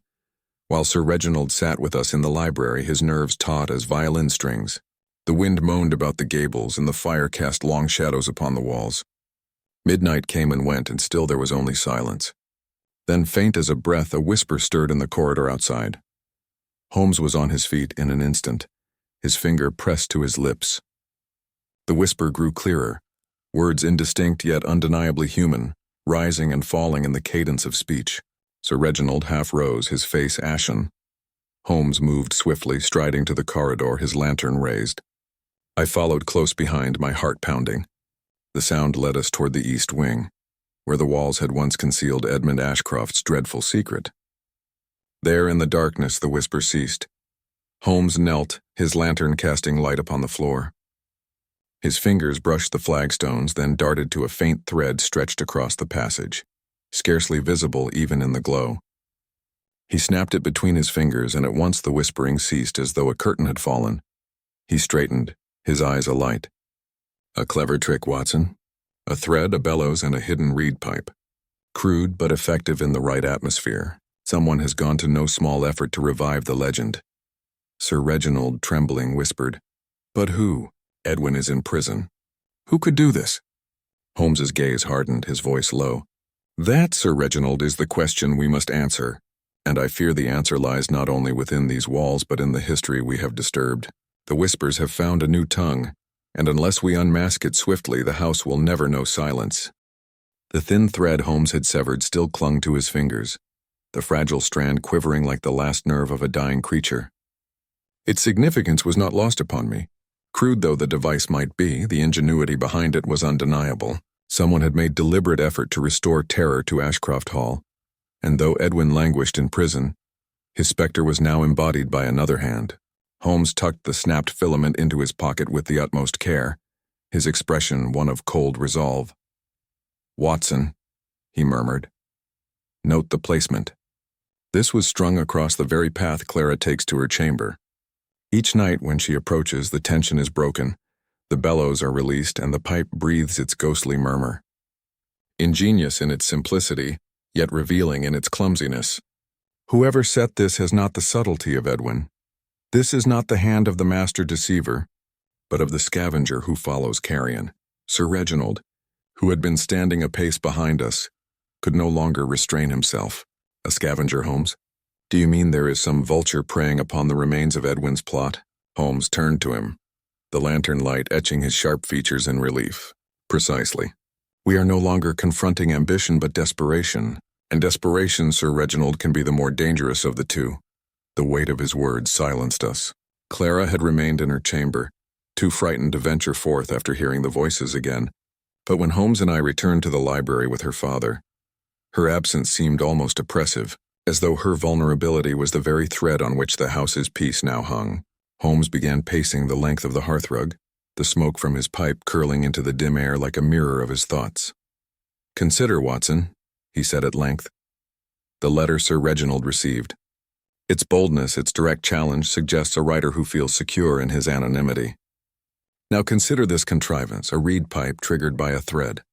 while Sir Reginald sat with us in the library, his nerves taut as violin strings. The wind moaned about the gables, and the fire cast long shadows upon the walls. Midnight came and went, and still there was only silence. Then, faint as a breath, a whisper stirred in the corridor outside. Holmes was on his feet in an instant, his finger pressed to his lips. The whisper grew clearer, words indistinct yet undeniably human, rising and falling in the cadence of speech. Sir Reginald half rose, his face ashen. Holmes moved swiftly, striding to the corridor, his lantern raised. I followed close behind, my heart pounding. The sound led us toward the east wing, where the walls had once concealed Edmund Ashcroft's dreadful secret. There in the darkness the whisper ceased. Holmes knelt, his lantern casting light upon the floor. His fingers brushed the flagstones, then darted to a faint thread stretched across the passage, scarcely visible even in the glow. He snapped it between his fingers, and at once the whispering ceased as though a curtain had fallen. He straightened, his eyes alight. "A clever trick, Watson. A thread, a bellows, and a hidden reed pipe. Crude but effective in the right atmosphere. Someone has gone to no small effort to revive the legend." Sir Reginald, trembling, whispered, "But who? Edwin is in prison. Who could do this?" Holmes's gaze hardened, his voice low. "That, Sir Reginald, is the question we must answer, and I fear the answer lies not only within these walls but in the history we have disturbed. The whispers have found a new tongue, and unless we unmask it swiftly, the house will never know silence." The thin thread Holmes had severed still clung to his fingers, the fragile strand quivering like the last nerve of a dying creature. Its significance was not lost upon me. Crude though the device might be, the ingenuity behind it was undeniable. Someone had made deliberate effort to restore terror to Ashcroft Hall, and though Edwin languished in prison, his specter was now embodied by another hand. Holmes tucked the snapped filament into his pocket with the utmost care, his expression one of cold resolve. "Watson," he murmured, "note the placement. This was strung across the very path Clara takes to her chamber. Each night when she approaches, the tension is broken, the bellows are released, and the pipe breathes its ghostly murmur. Ingenious in its simplicity, yet revealing in its clumsiness. Whoever set this has not the subtlety of Edwin. This is not the hand of the master deceiver, but of the scavenger who follows carrion." Sir Reginald, who had been standing a pace behind us, could no longer restrain himself. "A scavenger, Holmes? Do you mean there is some vulture preying upon the remains of Edwin's plot?" Holmes turned to him, the lantern light etching his sharp features in relief. "Precisely. We are no longer confronting ambition but desperation, and desperation, Sir Reginald, can be the more dangerous of the two." The weight of his words silenced us. Clara had remained in her chamber, too frightened to venture forth after hearing the voices again. But when Holmes and I returned to the library with her father, her absence seemed almost oppressive, as though her vulnerability was the very thread on which the house's peace now hung. Holmes began pacing the length of the hearthrug, the smoke from his pipe curling into the dim air like a mirror of his thoughts. "Consider, Watson," he said at length, "the letter Sir Reginald received. Its boldness, its direct challenge, suggests a writer who feels secure in his anonymity. Now consider this contrivance, a reed pipe triggered by a thread.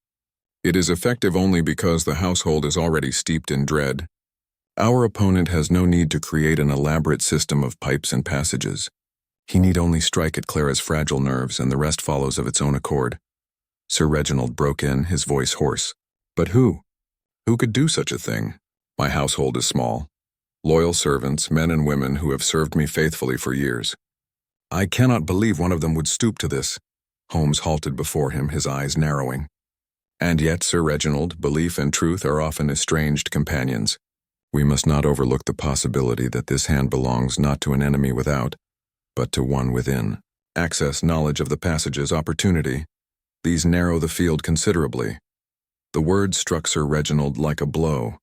It is effective only because the household is already steeped in dread. Our opponent has no need to create an elaborate system of pipes and passages. He need only strike at Clara's fragile nerves, and the rest follows of its own accord. Sir Reginald broke in, his voice hoarse. But who? Who could do such a thing? My household is small. Loyal servants, men and women who have served me faithfully for years. I cannot believe one of them would stoop to this. Holmes halted before him, his eyes narrowing. And yet, Sir Reginald, belief and truth are often estranged companions. We must not overlook the possibility that this hand belongs not to an enemy without, but to one within. Access, knowledge of the passages, opportunity. These narrow the field considerably. The words struck Sir Reginald like a blow.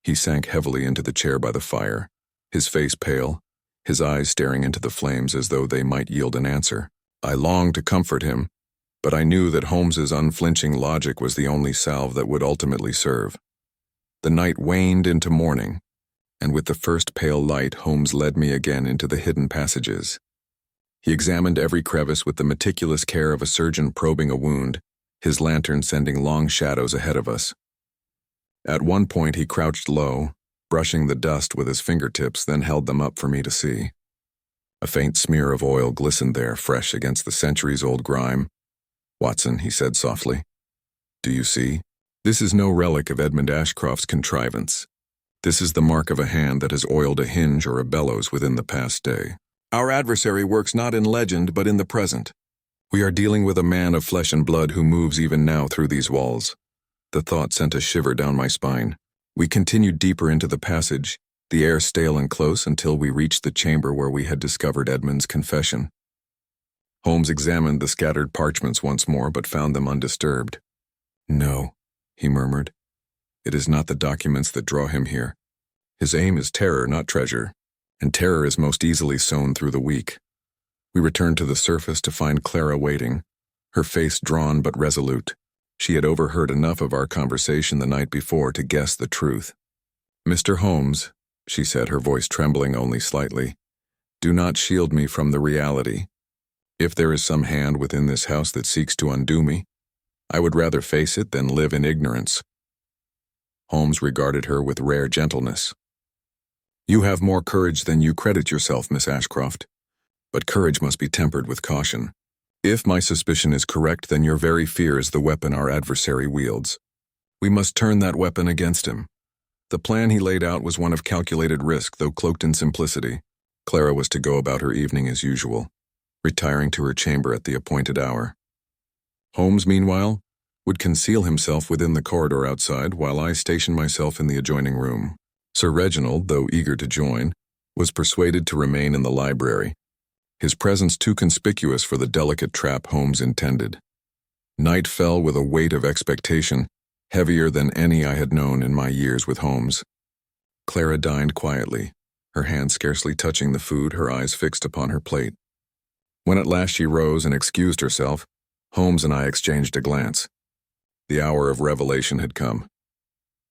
He sank heavily into the chair by the fire, his face pale, his eyes staring into the flames as though they might yield an answer. I longed to comfort him, but I knew that Holmes's unflinching logic was the only salve that would ultimately serve. The night waned into morning, and with the first pale light, Holmes led me again into the hidden passages. He examined every crevice with the meticulous care of a surgeon probing a wound, his lantern sending long shadows ahead of us. At one point he crouched low, brushing the dust with his fingertips, then held them up for me to see. A faint smear of oil glistened there, fresh against the centuries-old grime. "Watson," he said softly, "do you see? This is no relic of Edmund Ashcroft's contrivance. This is the mark of a hand that has oiled a hinge or a bellows within the past day. Our adversary works not in legend, but in the present. We are dealing with a man of flesh and blood who moves even now through these walls." The thought sent a shiver down my spine. We continued deeper into the passage, the air stale and close, until we reached the chamber where we had discovered Edmund's confession. Holmes examined the scattered parchments once more, but found them undisturbed. "No," he murmured. "It is not the documents that draw him here. His aim is terror, not treasure, and terror is most easily sown through the weak." We returned to the surface to find Clara waiting, her face drawn but resolute. She had overheard enough of our conversation the night before to guess the truth. "Mr. Holmes," she said, her voice trembling only slightly, "do not shield me from the reality. If there is some hand within this house that seeks to undo me, I would rather face it than live in ignorance." Holmes regarded her with rare gentleness. "You have more courage than you credit yourself, Miss Ashcroft, but courage must be tempered with caution. If my suspicion is correct, then your very fear is the weapon our adversary wields. We must turn that weapon against him. The plan he laid out was one of calculated risk, though cloaked in simplicity. Clara was to go about her evening as usual, retiring to her chamber at the appointed hour. Holmes, meanwhile, would conceal himself within the corridor outside, while I stationed myself in the adjoining room. Sir Reginald, though eager to join, was persuaded to remain in the library, his presence too conspicuous for the delicate trap Holmes intended. Night fell with a weight of expectation, heavier than any I had known in my years with Holmes. Clara dined quietly, her hand scarcely touching the food, her eyes fixed upon her plate. When at last she rose and excused herself, Holmes and I exchanged a glance. The hour of revelation had come.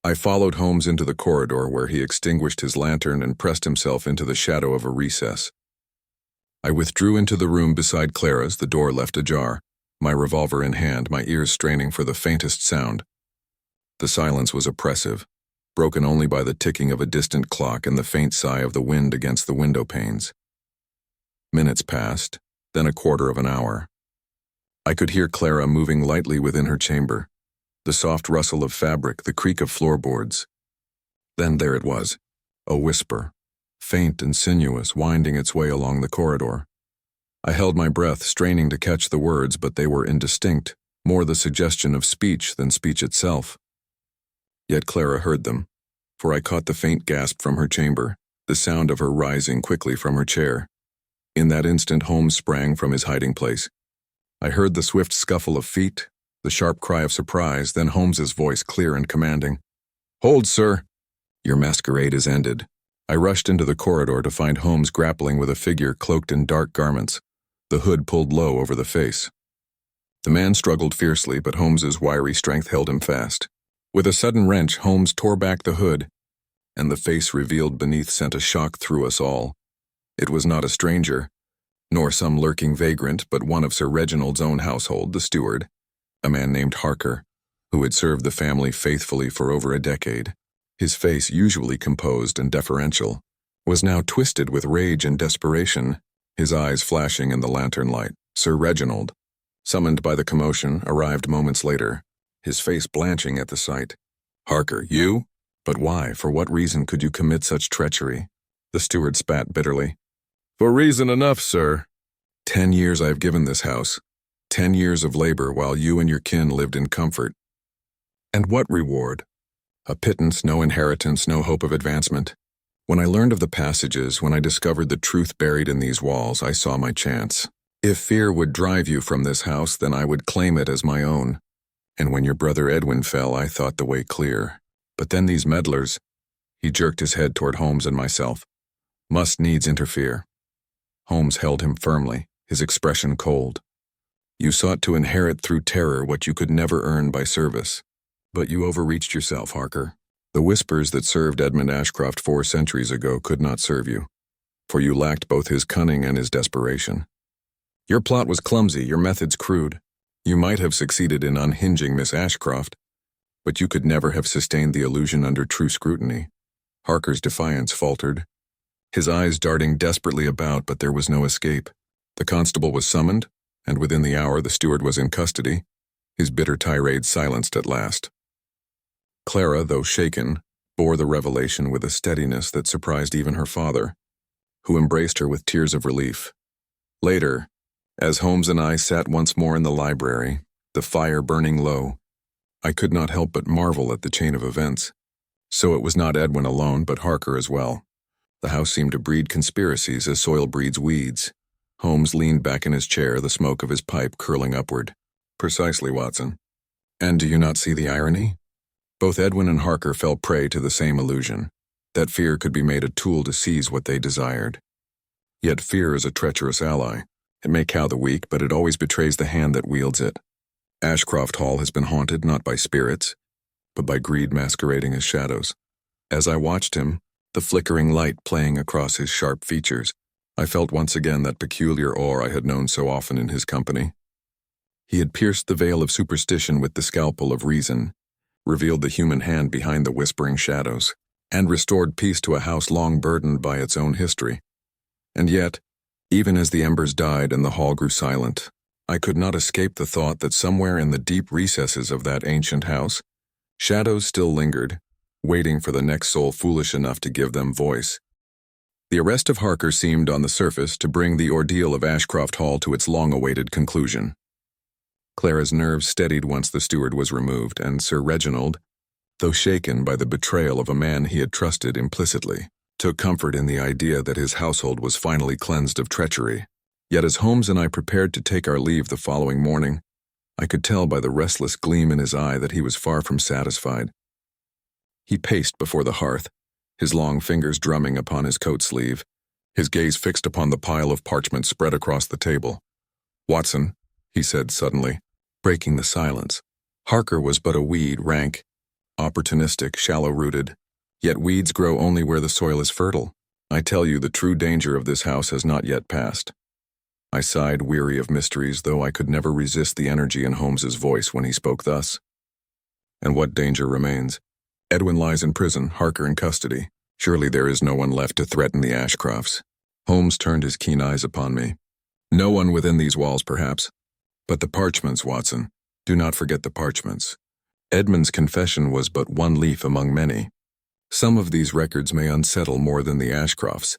I followed Holmes into the corridor, where he extinguished his lantern and pressed himself into the shadow of a recess. I withdrew into the room beside Clara's, the door left ajar, my revolver in hand, my ears straining for the faintest sound. The silence was oppressive, broken only by the ticking of a distant clock and the faint sigh of the wind against the window panes. Minutes passed, then a quarter of an hour. I could hear Clara moving lightly within her chamber, the soft rustle of fabric, the creak of floorboards. Then there it was, a whisper, faint and sinuous, winding its way along the corridor. I held my breath, straining to catch the words, but they were indistinct, more the suggestion of speech than speech itself. Yet Clara heard them, for I caught the faint gasp from her chamber, the sound of her rising quickly from her chair. In that instant, Holmes sprang from his hiding place. I heard the swift scuffle of feet, the sharp cry of surprise, then Holmes's voice, clear and commanding. "Hold, sir! Your masquerade is ended." I rushed into the corridor to find Holmes grappling with a figure cloaked in dark garments, the hood pulled low over the face. The man struggled fiercely, but Holmes's wiry strength held him fast. With a sudden wrench, Holmes tore back the hood, and the face revealed beneath sent a shock through us all. It was not a stranger, nor some lurking vagrant, but one of Sir Reginald's own household, the steward, a man named Harker, who had served the family faithfully for over a decade. His face, usually composed and deferential, was now twisted with rage and desperation, his eyes flashing in the lantern light. "Sir Reginald," summoned by the commotion, arrived moments later, his face blanching at the sight. "Harker, you? But why, for what reason could you commit such treachery?" The steward spat bitterly. "For reason enough, sir. 10 years I've given this house. 10 years of labor while you and your kin lived in comfort. And what reward? A pittance, no inheritance, no hope of advancement. When I learned of the passages, when I discovered the truth buried in these walls, I saw my chance. If fear would drive you from this house, then I would claim it as my own. And when your brother Edwin fell, I thought the way clear. But then these meddlers," he jerked his head toward Holmes and myself, "must needs interfere." Holmes held him firmly, his expression cold. "You sought to inherit through terror what you could never earn by service. But you overreached yourself, Harker. The whispers that served Edmund Ashcroft 4 centuries ago could not serve you, for you lacked both his cunning and his desperation. Your plot was clumsy, your methods crude. You might have succeeded in unhinging Miss Ashcroft, but you could never have sustained the illusion under true scrutiny." Harker's defiance faltered, his eyes darting desperately about, but there was no escape. The constable was summoned, and within the hour the steward was in custody, his bitter tirade silenced at last. Clara, though shaken, bore the revelation with a steadiness that surprised even her father, who embraced her with tears of relief. Later, as Holmes and I sat once more in the library, the fire burning low, I could not help but marvel at the chain of events. So it was not Edwin alone, but Harker as well. The house seemed to breed conspiracies as soil breeds weeds. Holmes leaned back in his chair, the smoke of his pipe curling upward. "Precisely, Watson. And do you not see the irony? Both Edwin and Harker fell prey to the same illusion, that fear could be made a tool to seize what they desired. Yet fear is a treacherous ally. It may cow the weak, but it always betrays the hand that wields it. Ashcroft Hall has been haunted not by spirits, but by greed masquerading as shadows. As I watched him, the flickering light playing across his sharp features, I felt once again that peculiar awe I had known so often in his company. He had pierced the veil of superstition with the scalpel of reason, revealed the human hand behind the whispering shadows, and restored peace to a house long burdened by its own history. And yet, even as the embers died and the hall grew silent, I could not escape the thought that somewhere in the deep recesses of that ancient house, shadows still lingered, waiting for the next soul foolish enough to give them voice. The arrest of Harker seemed on the surface to bring the ordeal of Ashcroft Hall to its long-awaited conclusion. Clara's nerves steadied once the steward was removed, and Sir Reginald, though shaken by the betrayal of a man he had trusted implicitly, took comfort in the idea that his household was finally cleansed of treachery. Yet as Holmes and I prepared to take our leave the following morning, I could tell by the restless gleam in his eye that he was far from satisfied. He paced before the hearth, his long fingers drumming upon his coat sleeve, his gaze fixed upon the pile of parchment spread across the table. "Watson," he said suddenly, breaking the silence. "Harker was but a weed, rank, opportunistic, shallow-rooted. Yet weeds grow only where the soil is fertile. I tell you, the true danger of this house has not yet passed." I sighed, weary of mysteries, though I could never resist the energy in Holmes's voice when he spoke thus. "And what danger remains? Edwin lies in prison, Harker in custody. Surely there is no one left to threaten the Ashcrofts." Holmes turned his keen eyes upon me. "No one within these walls, perhaps. But the parchments, Watson. Do not forget the parchments. Edmund's confession was but one leaf among many. Some of these records may unsettle more than the Ashcrofts.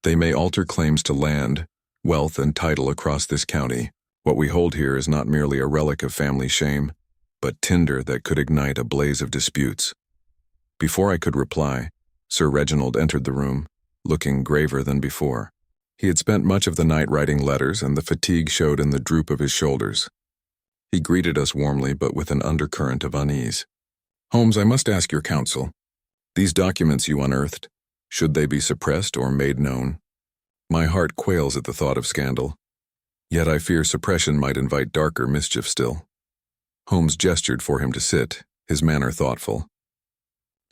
They may alter claims to land, wealth, and title across this county. What we hold here is not merely a relic of family shame, but tinder that could ignite a blaze of disputes." Before I could reply, Sir Reginald entered the room, looking graver than before. He had spent much of the night writing letters, and the fatigue showed in the droop of his shoulders. He greeted us warmly, but with an undercurrent of unease. "Holmes, I must ask your counsel. These documents you unearthed, should they be suppressed or made known? My heart quails at the thought of scandal, yet I fear suppression might invite darker mischief still." Holmes gestured for him to sit, his manner thoughtful.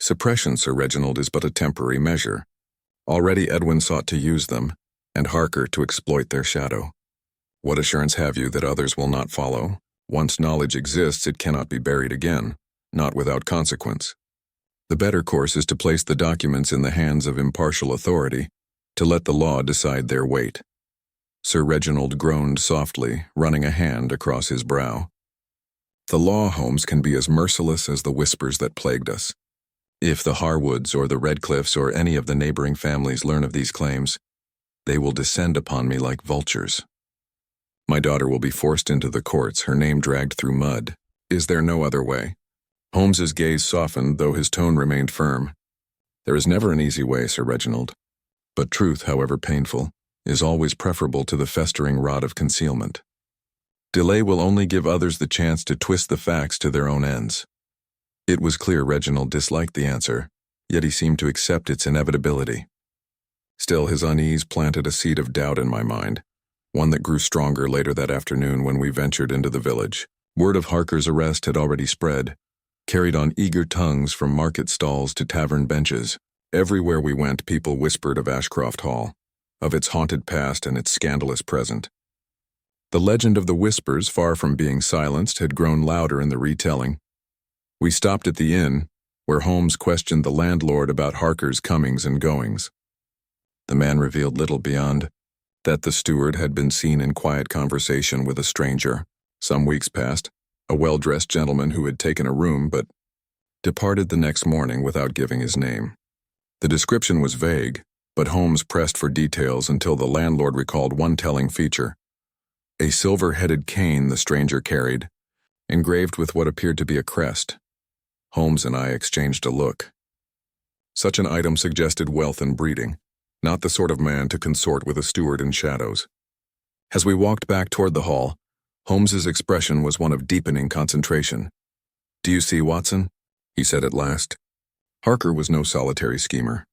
"Suppression, Sir Reginald, is but a temporary measure. Already Edwin sought to use them, and Harker to exploit their shadow. What assurance have you that others will not follow? Once knowledge exists, it cannot be buried again, not without consequence. The better course is to place the documents in the hands of impartial authority, to let the law decide their weight." Sir Reginald groaned softly, running a hand across his brow. The law, Holmes, can be as merciless as the whispers that plagued us. If the Harwoods or the Redcliffs or any of the neighboring families learn of these claims, they will descend upon me like vultures. My daughter will be forced into the courts, her name dragged through mud. Is there no other way? Holmes's gaze softened, though his tone remained firm. There is never an easy way, Sir Reginald. But truth, however painful, is always preferable to the festering rod of concealment. Delay will only give others the chance to twist the facts to their own ends. It was clear Reginald disliked the answer, yet he seemed to accept its inevitability. Still, his unease planted a seed of doubt in my mind, one that grew stronger later that afternoon when we ventured into the village. Word of Harker's arrest had already spread, carried on eager tongues from market stalls to tavern benches. Everywhere we went, people whispered of Ashcroft Hall, of its haunted past and its scandalous present. The legend of the whispers, far from being silenced, had grown louder in the retelling. We stopped at the inn, where Holmes questioned the landlord about Harker's comings and goings. The man revealed little beyond that the steward had been seen in quiet conversation with a stranger, some weeks past, a well-dressed gentleman who had taken a room but departed the next morning without giving his name. The description was vague, but Holmes pressed for details until the landlord recalled one telling feature: a silver-headed cane the stranger carried, engraved with what appeared to be a crest. Holmes and I exchanged a look. Such an item suggested wealth and breeding, not the sort of man to consort with a steward in shadows. As we walked back toward the hall, Holmes's expression was one of deepening concentration. "Do you see, Watson?" he said at last. Harker was no solitary schemer.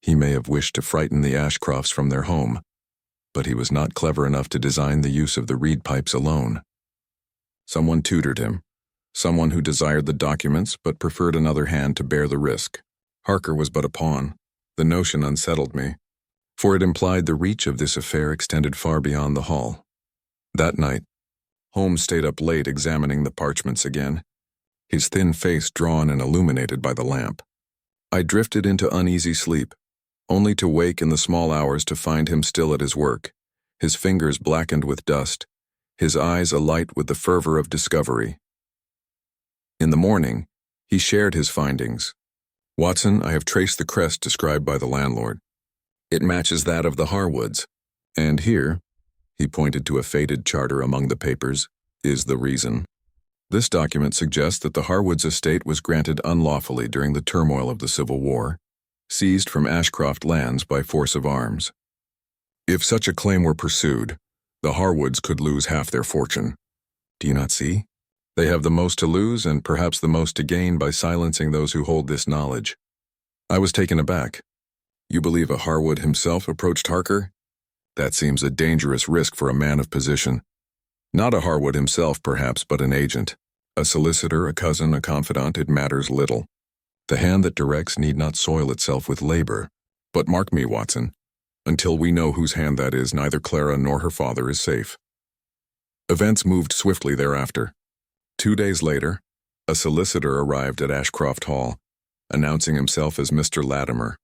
He may have wished to frighten the Ashcrofts from their home, but he was not clever enough to design the use of the reed pipes alone. Someone tutored him, someone who desired the documents but preferred another hand to bear the risk. Harker was but a pawn. The notion unsettled me, for it implied the reach of this affair extended far beyond the hall. That night, Holmes stayed up late examining the parchments again, his thin face drawn and illuminated by the lamp. I drifted into uneasy sleep, only to wake in the small hours to find him still at his work, his fingers blackened with dust, his eyes alight with the fervor of discovery. In the morning, he shared his findings. "Watson, I have traced the crest described by the landlord. It matches that of the Harwoods, and here," he pointed to a faded charter among the papers, "is the reason. This document suggests that the Harwoods estate was granted unlawfully during the turmoil of the Civil War, seized from Ashcroft lands by force of arms. If such a claim were pursued, the Harwoods could lose half their fortune. Do you not see? They have the most to lose and perhaps the most to gain by silencing those who hold this knowledge." I was taken aback. "You believe a Harwood himself approached Harker? That seems a dangerous risk for a man of position. Not a Harwood himself, perhaps, but an agent. A solicitor, a cousin, a confidant, it matters little. The hand that directs need not soil itself with labor. But mark me, Watson, until we know whose hand that is, neither Clara nor her father is safe." Events moved swiftly thereafter. 2 days later, a solicitor arrived at Ashcroft Hall, announcing himself as Mr. Latimer,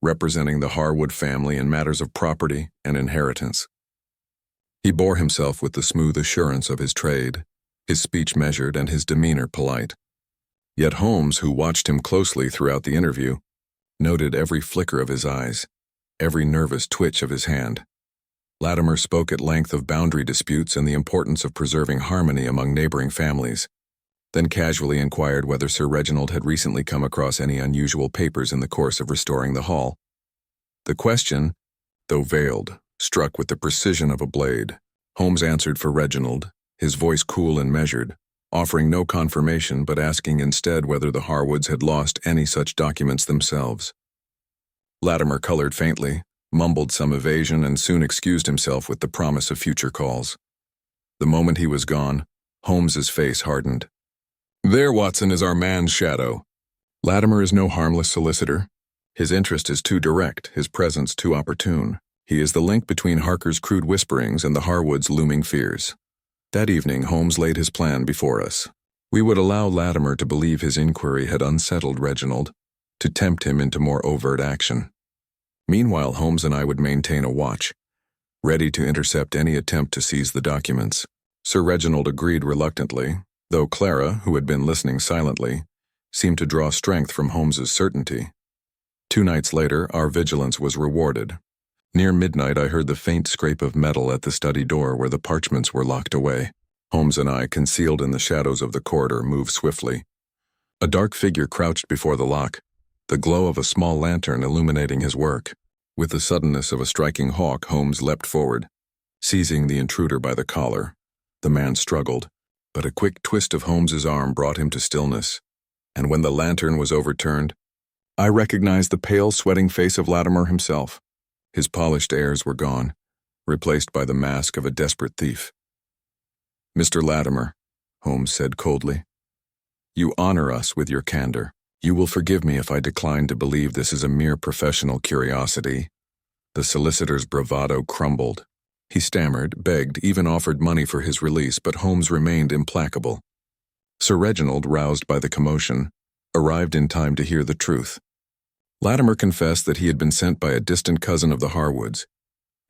representing the Harwood family in matters of property and inheritance. He bore himself with the smooth assurance of his trade, his speech measured and his demeanor polite. Yet Holmes, who watched him closely throughout the interview, noted every flicker of his eyes, every nervous twitch of his hand. Latimer spoke at length of boundary disputes and the importance of preserving harmony among neighboring families, then casually inquired whether Sir Reginald had recently come across any unusual papers in the course of restoring the hall. The question, though veiled, struck with the precision of a blade. Holmes answered for Reginald, his voice cool and measured, offering no confirmation but asking instead whether the Harwoods had lost any such documents themselves. Latimer colored faintly, mumbled some evasion, and soon excused himself with the promise of future calls. The moment he was gone, Holmes's face hardened. "There, Watson, is our man's shadow. Latimer is no harmless solicitor. His interest is too direct, his presence too opportune. He is the link between Harker's crude whisperings and the Harwoods' looming fears." That evening, Holmes laid his plan before us. We would allow Latimer to believe his inquiry had unsettled Reginald, to tempt him into more overt action. Meanwhile, Holmes and I would maintain a watch, ready to intercept any attempt to seize the documents. Sir Reginald agreed reluctantly, though Clara, who had been listening silently, seemed to draw strength from Holmes's certainty. 2 nights later, our vigilance was rewarded. Near midnight, I heard the faint scrape of metal at the study door where the parchments were locked away. Holmes and I, concealed in the shadows of the corridor, moved swiftly. A dark figure crouched before the lock, the glow of a small lantern illuminating his work. With the suddenness of a striking hawk, Holmes leapt forward, seizing the intruder by the collar. The man struggled, but a quick twist of Holmes's arm brought him to stillness, and when the lantern was overturned, I recognized the pale, sweating face of Latimer himself. His polished airs were gone, replaced by the mask of a desperate thief. "Mr. Latimer," Holmes said coldly, "you honor us with your candor. You will forgive me if I decline to believe this is a mere professional curiosity." The solicitor's bravado crumbled. He stammered, begged, even offered money for his release, but Holmes remained implacable. Sir Reginald, roused by the commotion, arrived in time to hear the truth. Latimer confessed that he had been sent by a distant cousin of the Harwoods,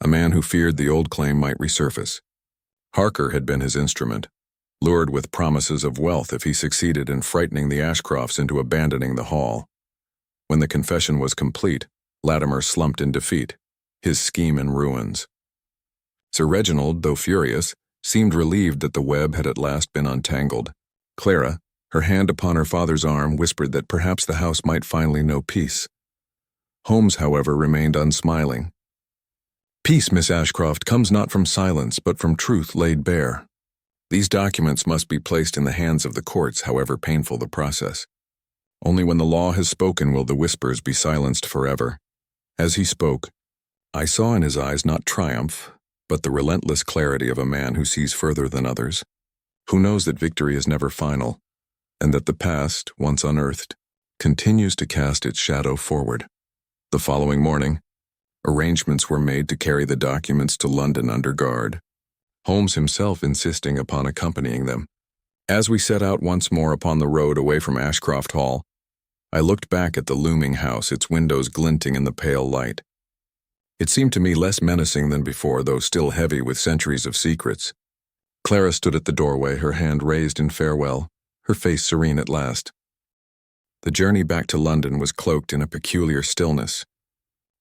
a man who feared the old claim might resurface. Harker had been his instrument, lured with promises of wealth if he succeeded in frightening the Ashcrofts into abandoning the Hall. When the confession was complete, Latimer slumped in defeat, his scheme in ruins. Sir Reginald, though furious, seemed relieved that the web had at last been untangled. Clara, her hand upon her father's arm, whispered that perhaps the house might finally know peace. Holmes, however, remained unsmiling. "Peace, Miss Ashcroft, comes not from silence, but from truth laid bare. These documents must be placed in the hands of the courts, however painful the process. Only when the law has spoken will the whispers be silenced forever." As he spoke, I saw in his eyes not triumph, but the relentless clarity of a man who sees further than others, who knows that victory is never final, and that the past, once unearthed, continues to cast its shadow forward. The following morning, arrangements were made to carry the documents to London under guard, Holmes himself insisting upon accompanying them. As we set out once more upon the road away from Ashcroft Hall, I looked back at the looming house, its windows glinting in the pale light. It seemed to me less menacing than before, though still heavy with centuries of secrets. Clara stood at the doorway, her hand raised in farewell, her face serene at last. The journey back to London was cloaked in a peculiar stillness.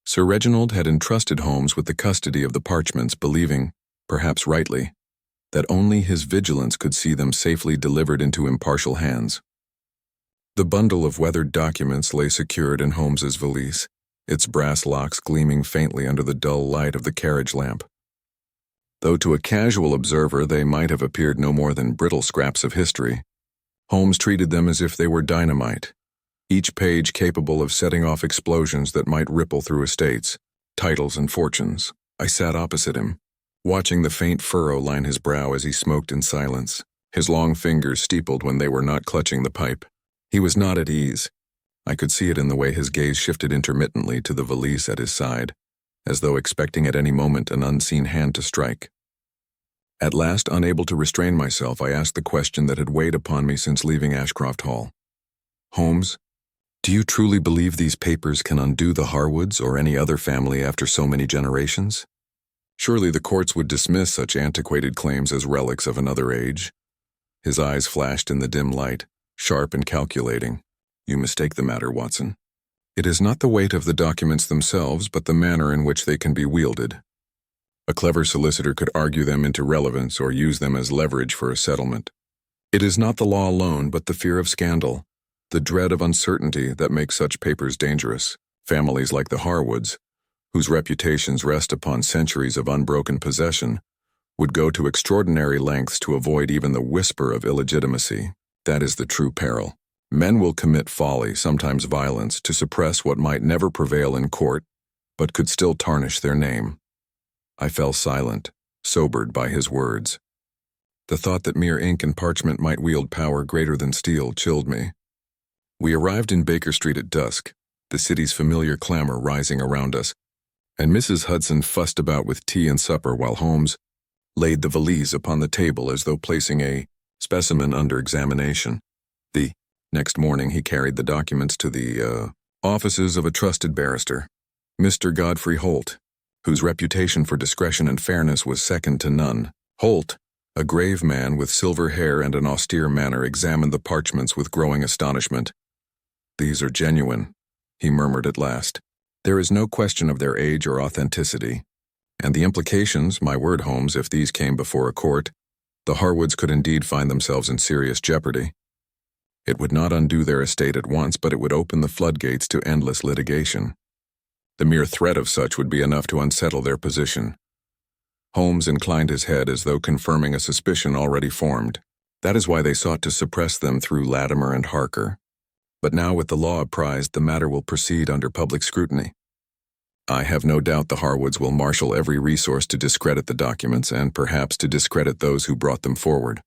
Sir Reginald had entrusted Holmes with the custody of the parchments, believing, perhaps rightly, that only his vigilance could see them safely delivered into impartial hands. The bundle of weathered documents lay secured in Holmes's valise, its brass locks gleaming faintly under the dull light of the carriage lamp. Though to a casual observer they might have appeared no more than brittle scraps of history, Holmes treated them as if they were dynamite, each page capable of setting off explosions that might ripple through estates, titles, and fortunes. I sat opposite him, watching the faint furrow line his brow as he smoked in silence, his long fingers steepled when they were not clutching the pipe. He was not at ease. I could see it in the way his gaze shifted intermittently to the valise at his side, as though expecting at any moment an unseen hand to strike. At last, unable to restrain myself, I asked the question that had weighed upon me since leaving Ashcroft Hall. "Holmes, do you truly believe these papers can undo the Harwoods or any other family after so many generations? Surely the courts would dismiss such antiquated claims as relics of another age." His eyes flashed in the dim light, sharp and calculating. "You mistake the matter, Watson. It is not the weight of the documents themselves, but the manner in which they can be wielded. A clever solicitor could argue them into relevance or use them as leverage for a settlement. It is not the law alone, but the fear of scandal, the dread of uncertainty that makes such papers dangerous. Families like the Harwoods, whose reputations rest upon centuries of unbroken possession, would go to extraordinary lengths to avoid even the whisper of illegitimacy. That is the true peril. Men will commit folly, sometimes violence, to suppress what might never prevail in court, but could still tarnish their name." I fell silent, sobered by his words. The thought that mere ink and parchment might wield power greater than steel chilled me. We arrived in Baker Street at dusk, the city's familiar clamor rising around us, and Mrs. Hudson fussed about with tea and supper while Holmes laid the valise upon the table as though placing a specimen under examination. The next morning he carried the documents to the offices of a trusted barrister, Mr. Godfrey Holt, whose reputation for discretion and fairness was second to none. Holt, a grave man with silver hair and an austere manner, examined the parchments with growing astonishment. "These are genuine," he murmured at last. "There is no question of their age or authenticity. And the implications, my word, Holmes, if these came before a court, the Harwoods could indeed find themselves in serious jeopardy. It would not undo their estate at once, but it would open the floodgates to endless litigation. The mere threat of such would be enough to unsettle their position." Holmes inclined his head as though confirming a suspicion already formed. "That is why they sought to suppress them through Latimer and Harker. But now with the law apprised, the matter will proceed under public scrutiny. I have no doubt the Harwoods will marshal every resource to discredit the documents and perhaps to discredit those who brought them forward.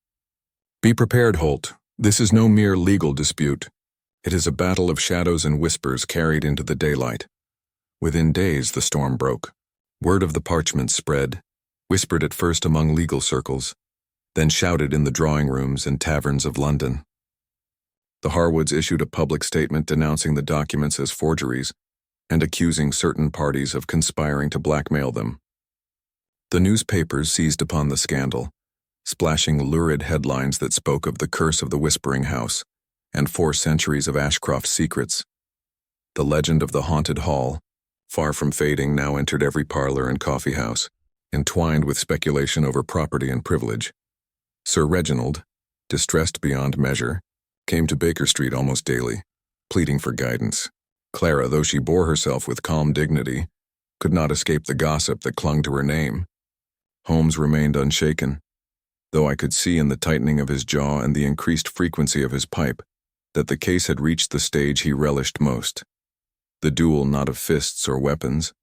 Be prepared, Holt. This is no mere legal dispute. It is a battle of shadows and whispers carried into the daylight." Within days the storm broke. Word of the parchments spread, whispered at first among legal circles, then shouted in the drawing rooms and taverns of London. The Harwoods issued a public statement denouncing the documents as forgeries and accusing certain parties of conspiring to blackmail them. The newspapers seized upon the scandal, splashing lurid headlines that spoke of the curse of the Whispering House and 4 centuries of Ashcroft's secrets. The legend of the haunted hall, far from fading, now entered every parlor and coffee house, entwined with speculation over property and privilege. Sir Reginald, distressed beyond measure, came to Baker Street almost daily, pleading for guidance. Clara, though she bore herself with calm dignity, could not escape the gossip that clung to her name. Holmes remained unshaken, though I could see in the tightening of his jaw and the increased frequency of his pipe that the case had reached the stage he relished most. The duel not of fists or weapons,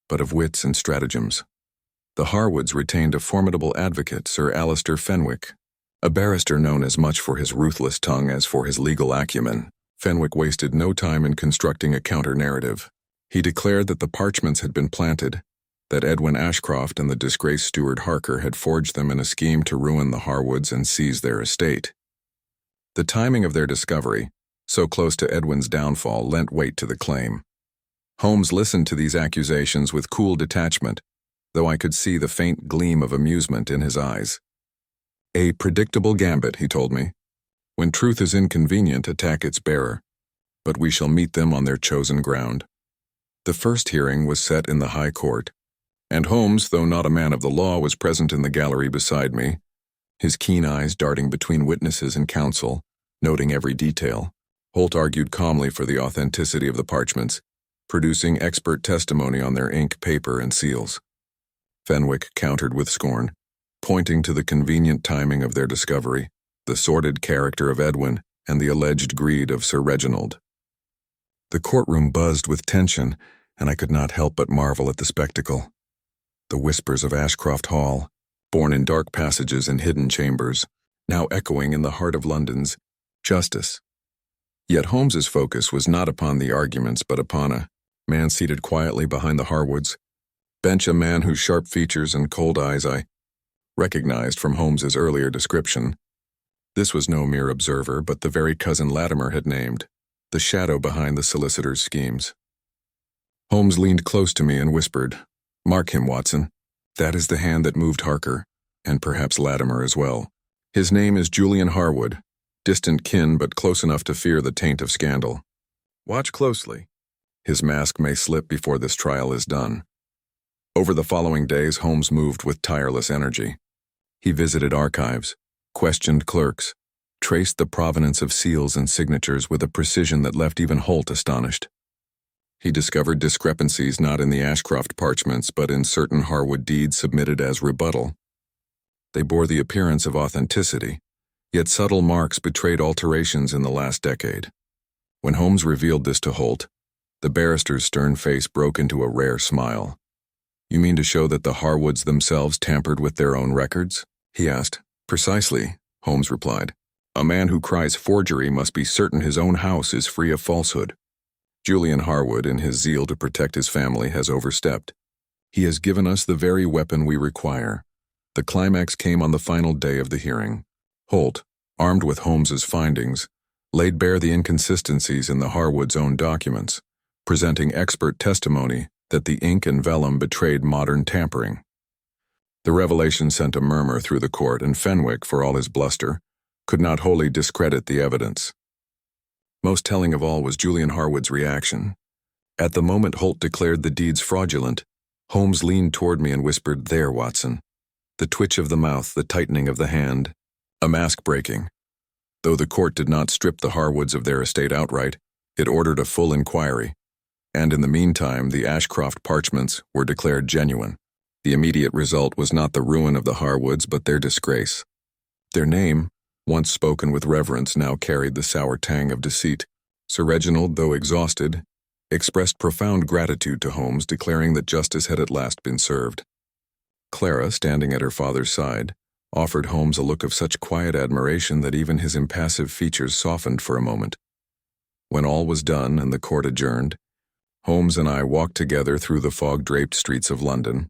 but of wits and stratagems. The Harwoods retained a formidable advocate, Sir Alistair Fenwick, a barrister known as much for his ruthless tongue as for his legal acumen. Fenwick wasted no time in constructing a counter-narrative. He declared that the parchments had been planted, that Edwin Ashcroft and the disgraced Steward Harker had forged them in a scheme to ruin the Harwoods and seize their estate. The timing of their discovery, so close to Edwin's downfall, lent weight to the claim. Holmes listened to these accusations with cool detachment, though I could see the faint gleam of amusement in his eyes. "A predictable gambit," he told me. "When truth is inconvenient, attack its bearer. But we shall meet them on their chosen ground." The first hearing was set in the High Court, and Holmes, though not a man of the law, was present in the gallery beside me, his keen eyes darting between witnesses and counsel, noting every detail. Holt argued calmly for the authenticity of the parchments, producing expert testimony on their ink, paper, and seals. Fenwick countered with scorn, pointing to the convenient timing of their discovery, the sordid character of Edwin, and the alleged greed of Sir Reginald. The courtroom buzzed with tension, and I could not help but marvel at the spectacle. The whispers of Ashcroft Hall, born in dark passages and hidden chambers, now echoing in the heart of London's justice. Yet Holmes's focus was not upon the arguments, but upon a man seated quietly behind the Harwoods bench, a man whose sharp features and cold eyes I recognized from Holmes's earlier description. This was no mere observer, but the very cousin Latimer had named, the shadow behind the solicitor's schemes. Holmes leaned close to me and whispered, "Mark him, Watson. That is the hand that moved Harker, and perhaps Latimer as well. His name is Julian Harwood, distant kin but close enough to fear the taint of scandal. Watch closely. His mask may slip before this trial is done." Over the following days, Holmes moved with tireless energy. He visited archives, questioned clerks, traced the provenance of seals and signatures with a precision that left even Holt astonished. He discovered discrepancies not in the Ashcroft parchments but in certain Harwood deeds submitted as rebuttal. They bore the appearance of authenticity, yet subtle marks betrayed alterations in the last decade. When Holmes revealed this to Holt, the barrister's stern face broke into a rare smile. "You mean to show that the Harwoods themselves tampered with their own records?" he asked. "Precisely," Holmes replied. "A man who cries forgery must be certain his own house is free of falsehood. Julian Harwood, in his zeal to protect his family, has overstepped. He has given us the very weapon we require." The climax came on the final day of the hearing. Holt, armed with Holmes's findings, laid bare the inconsistencies in the Harwoods' own documents, presenting expert testimony that the ink and vellum betrayed modern tampering. The revelation sent a murmur through the court, and Fenwick, for all his bluster, could not wholly discredit the evidence. Most telling of all was Julian Harwood's reaction. At the moment Holt declared the deeds fraudulent, Holmes leaned toward me and whispered, "There, Watson." The twitch of the mouth, the tightening of the hand, a mask breaking. Though the court did not strip the Harwoods of their estate outright, it ordered a full inquiry, and in the meantime the Ashcroft parchments were declared genuine. The immediate result was not the ruin of the Harwoods, but their disgrace. Their name, once spoken with reverence, now carried the sour tang of deceit. Sir Reginald, though exhausted, expressed profound gratitude to Holmes, declaring that justice had at last been served. Clara, standing at her father's side, offered Holmes a look of such quiet admiration that even his impassive features softened for a moment. When all was done and the court adjourned, Holmes and I walked together through the fog-draped streets of London.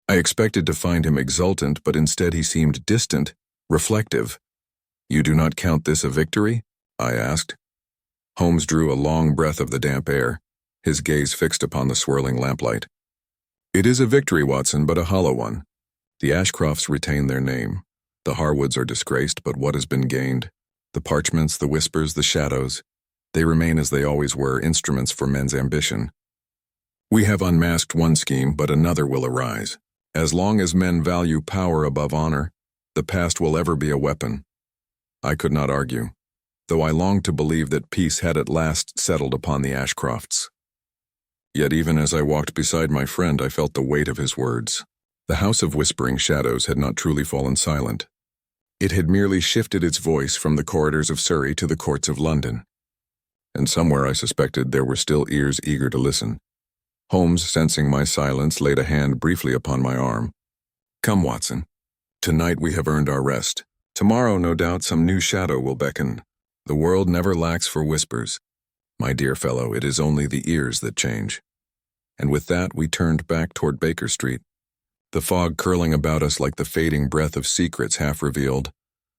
I expected to find him exultant, but instead he seemed distant, reflective. "You do not count this a victory?" I asked. Holmes drew a long breath of the damp air, his gaze fixed upon the swirling lamplight. "It is a victory, Watson, but a hollow one. The Ashcrofts retain their name. The Harwoods are disgraced, but what has been gained? The parchments, the whispers, the shadows, they remain as they always were, instruments for men's ambition. We have unmasked one scheme, but another will arise. As long as men value power above honor, the past will ever be a weapon." I could not argue, though I longed to believe that peace had at last settled upon the Ashcrofts. Yet even as I walked beside my friend, I felt the weight of his words. The House of Whispering Shadows had not truly fallen silent. It had merely shifted its voice from the corridors of Surrey to the courts of London. And somewhere I suspected there were still ears eager to listen. Holmes, sensing my silence, laid a hand briefly upon my arm. "Come, Watson. Tonight we have earned our rest. Tomorrow, no doubt, some new shadow will beckon. The world never lacks for whispers. My dear fellow, it is only the ears that change." And with that we turned back toward Baker Street, the fog curling about us like the fading breath of secrets half revealed,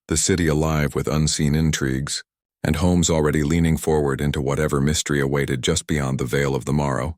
the city alive with unseen intrigues, and Holmes already leaning forward into whatever mystery awaited just beyond the veil of the morrow.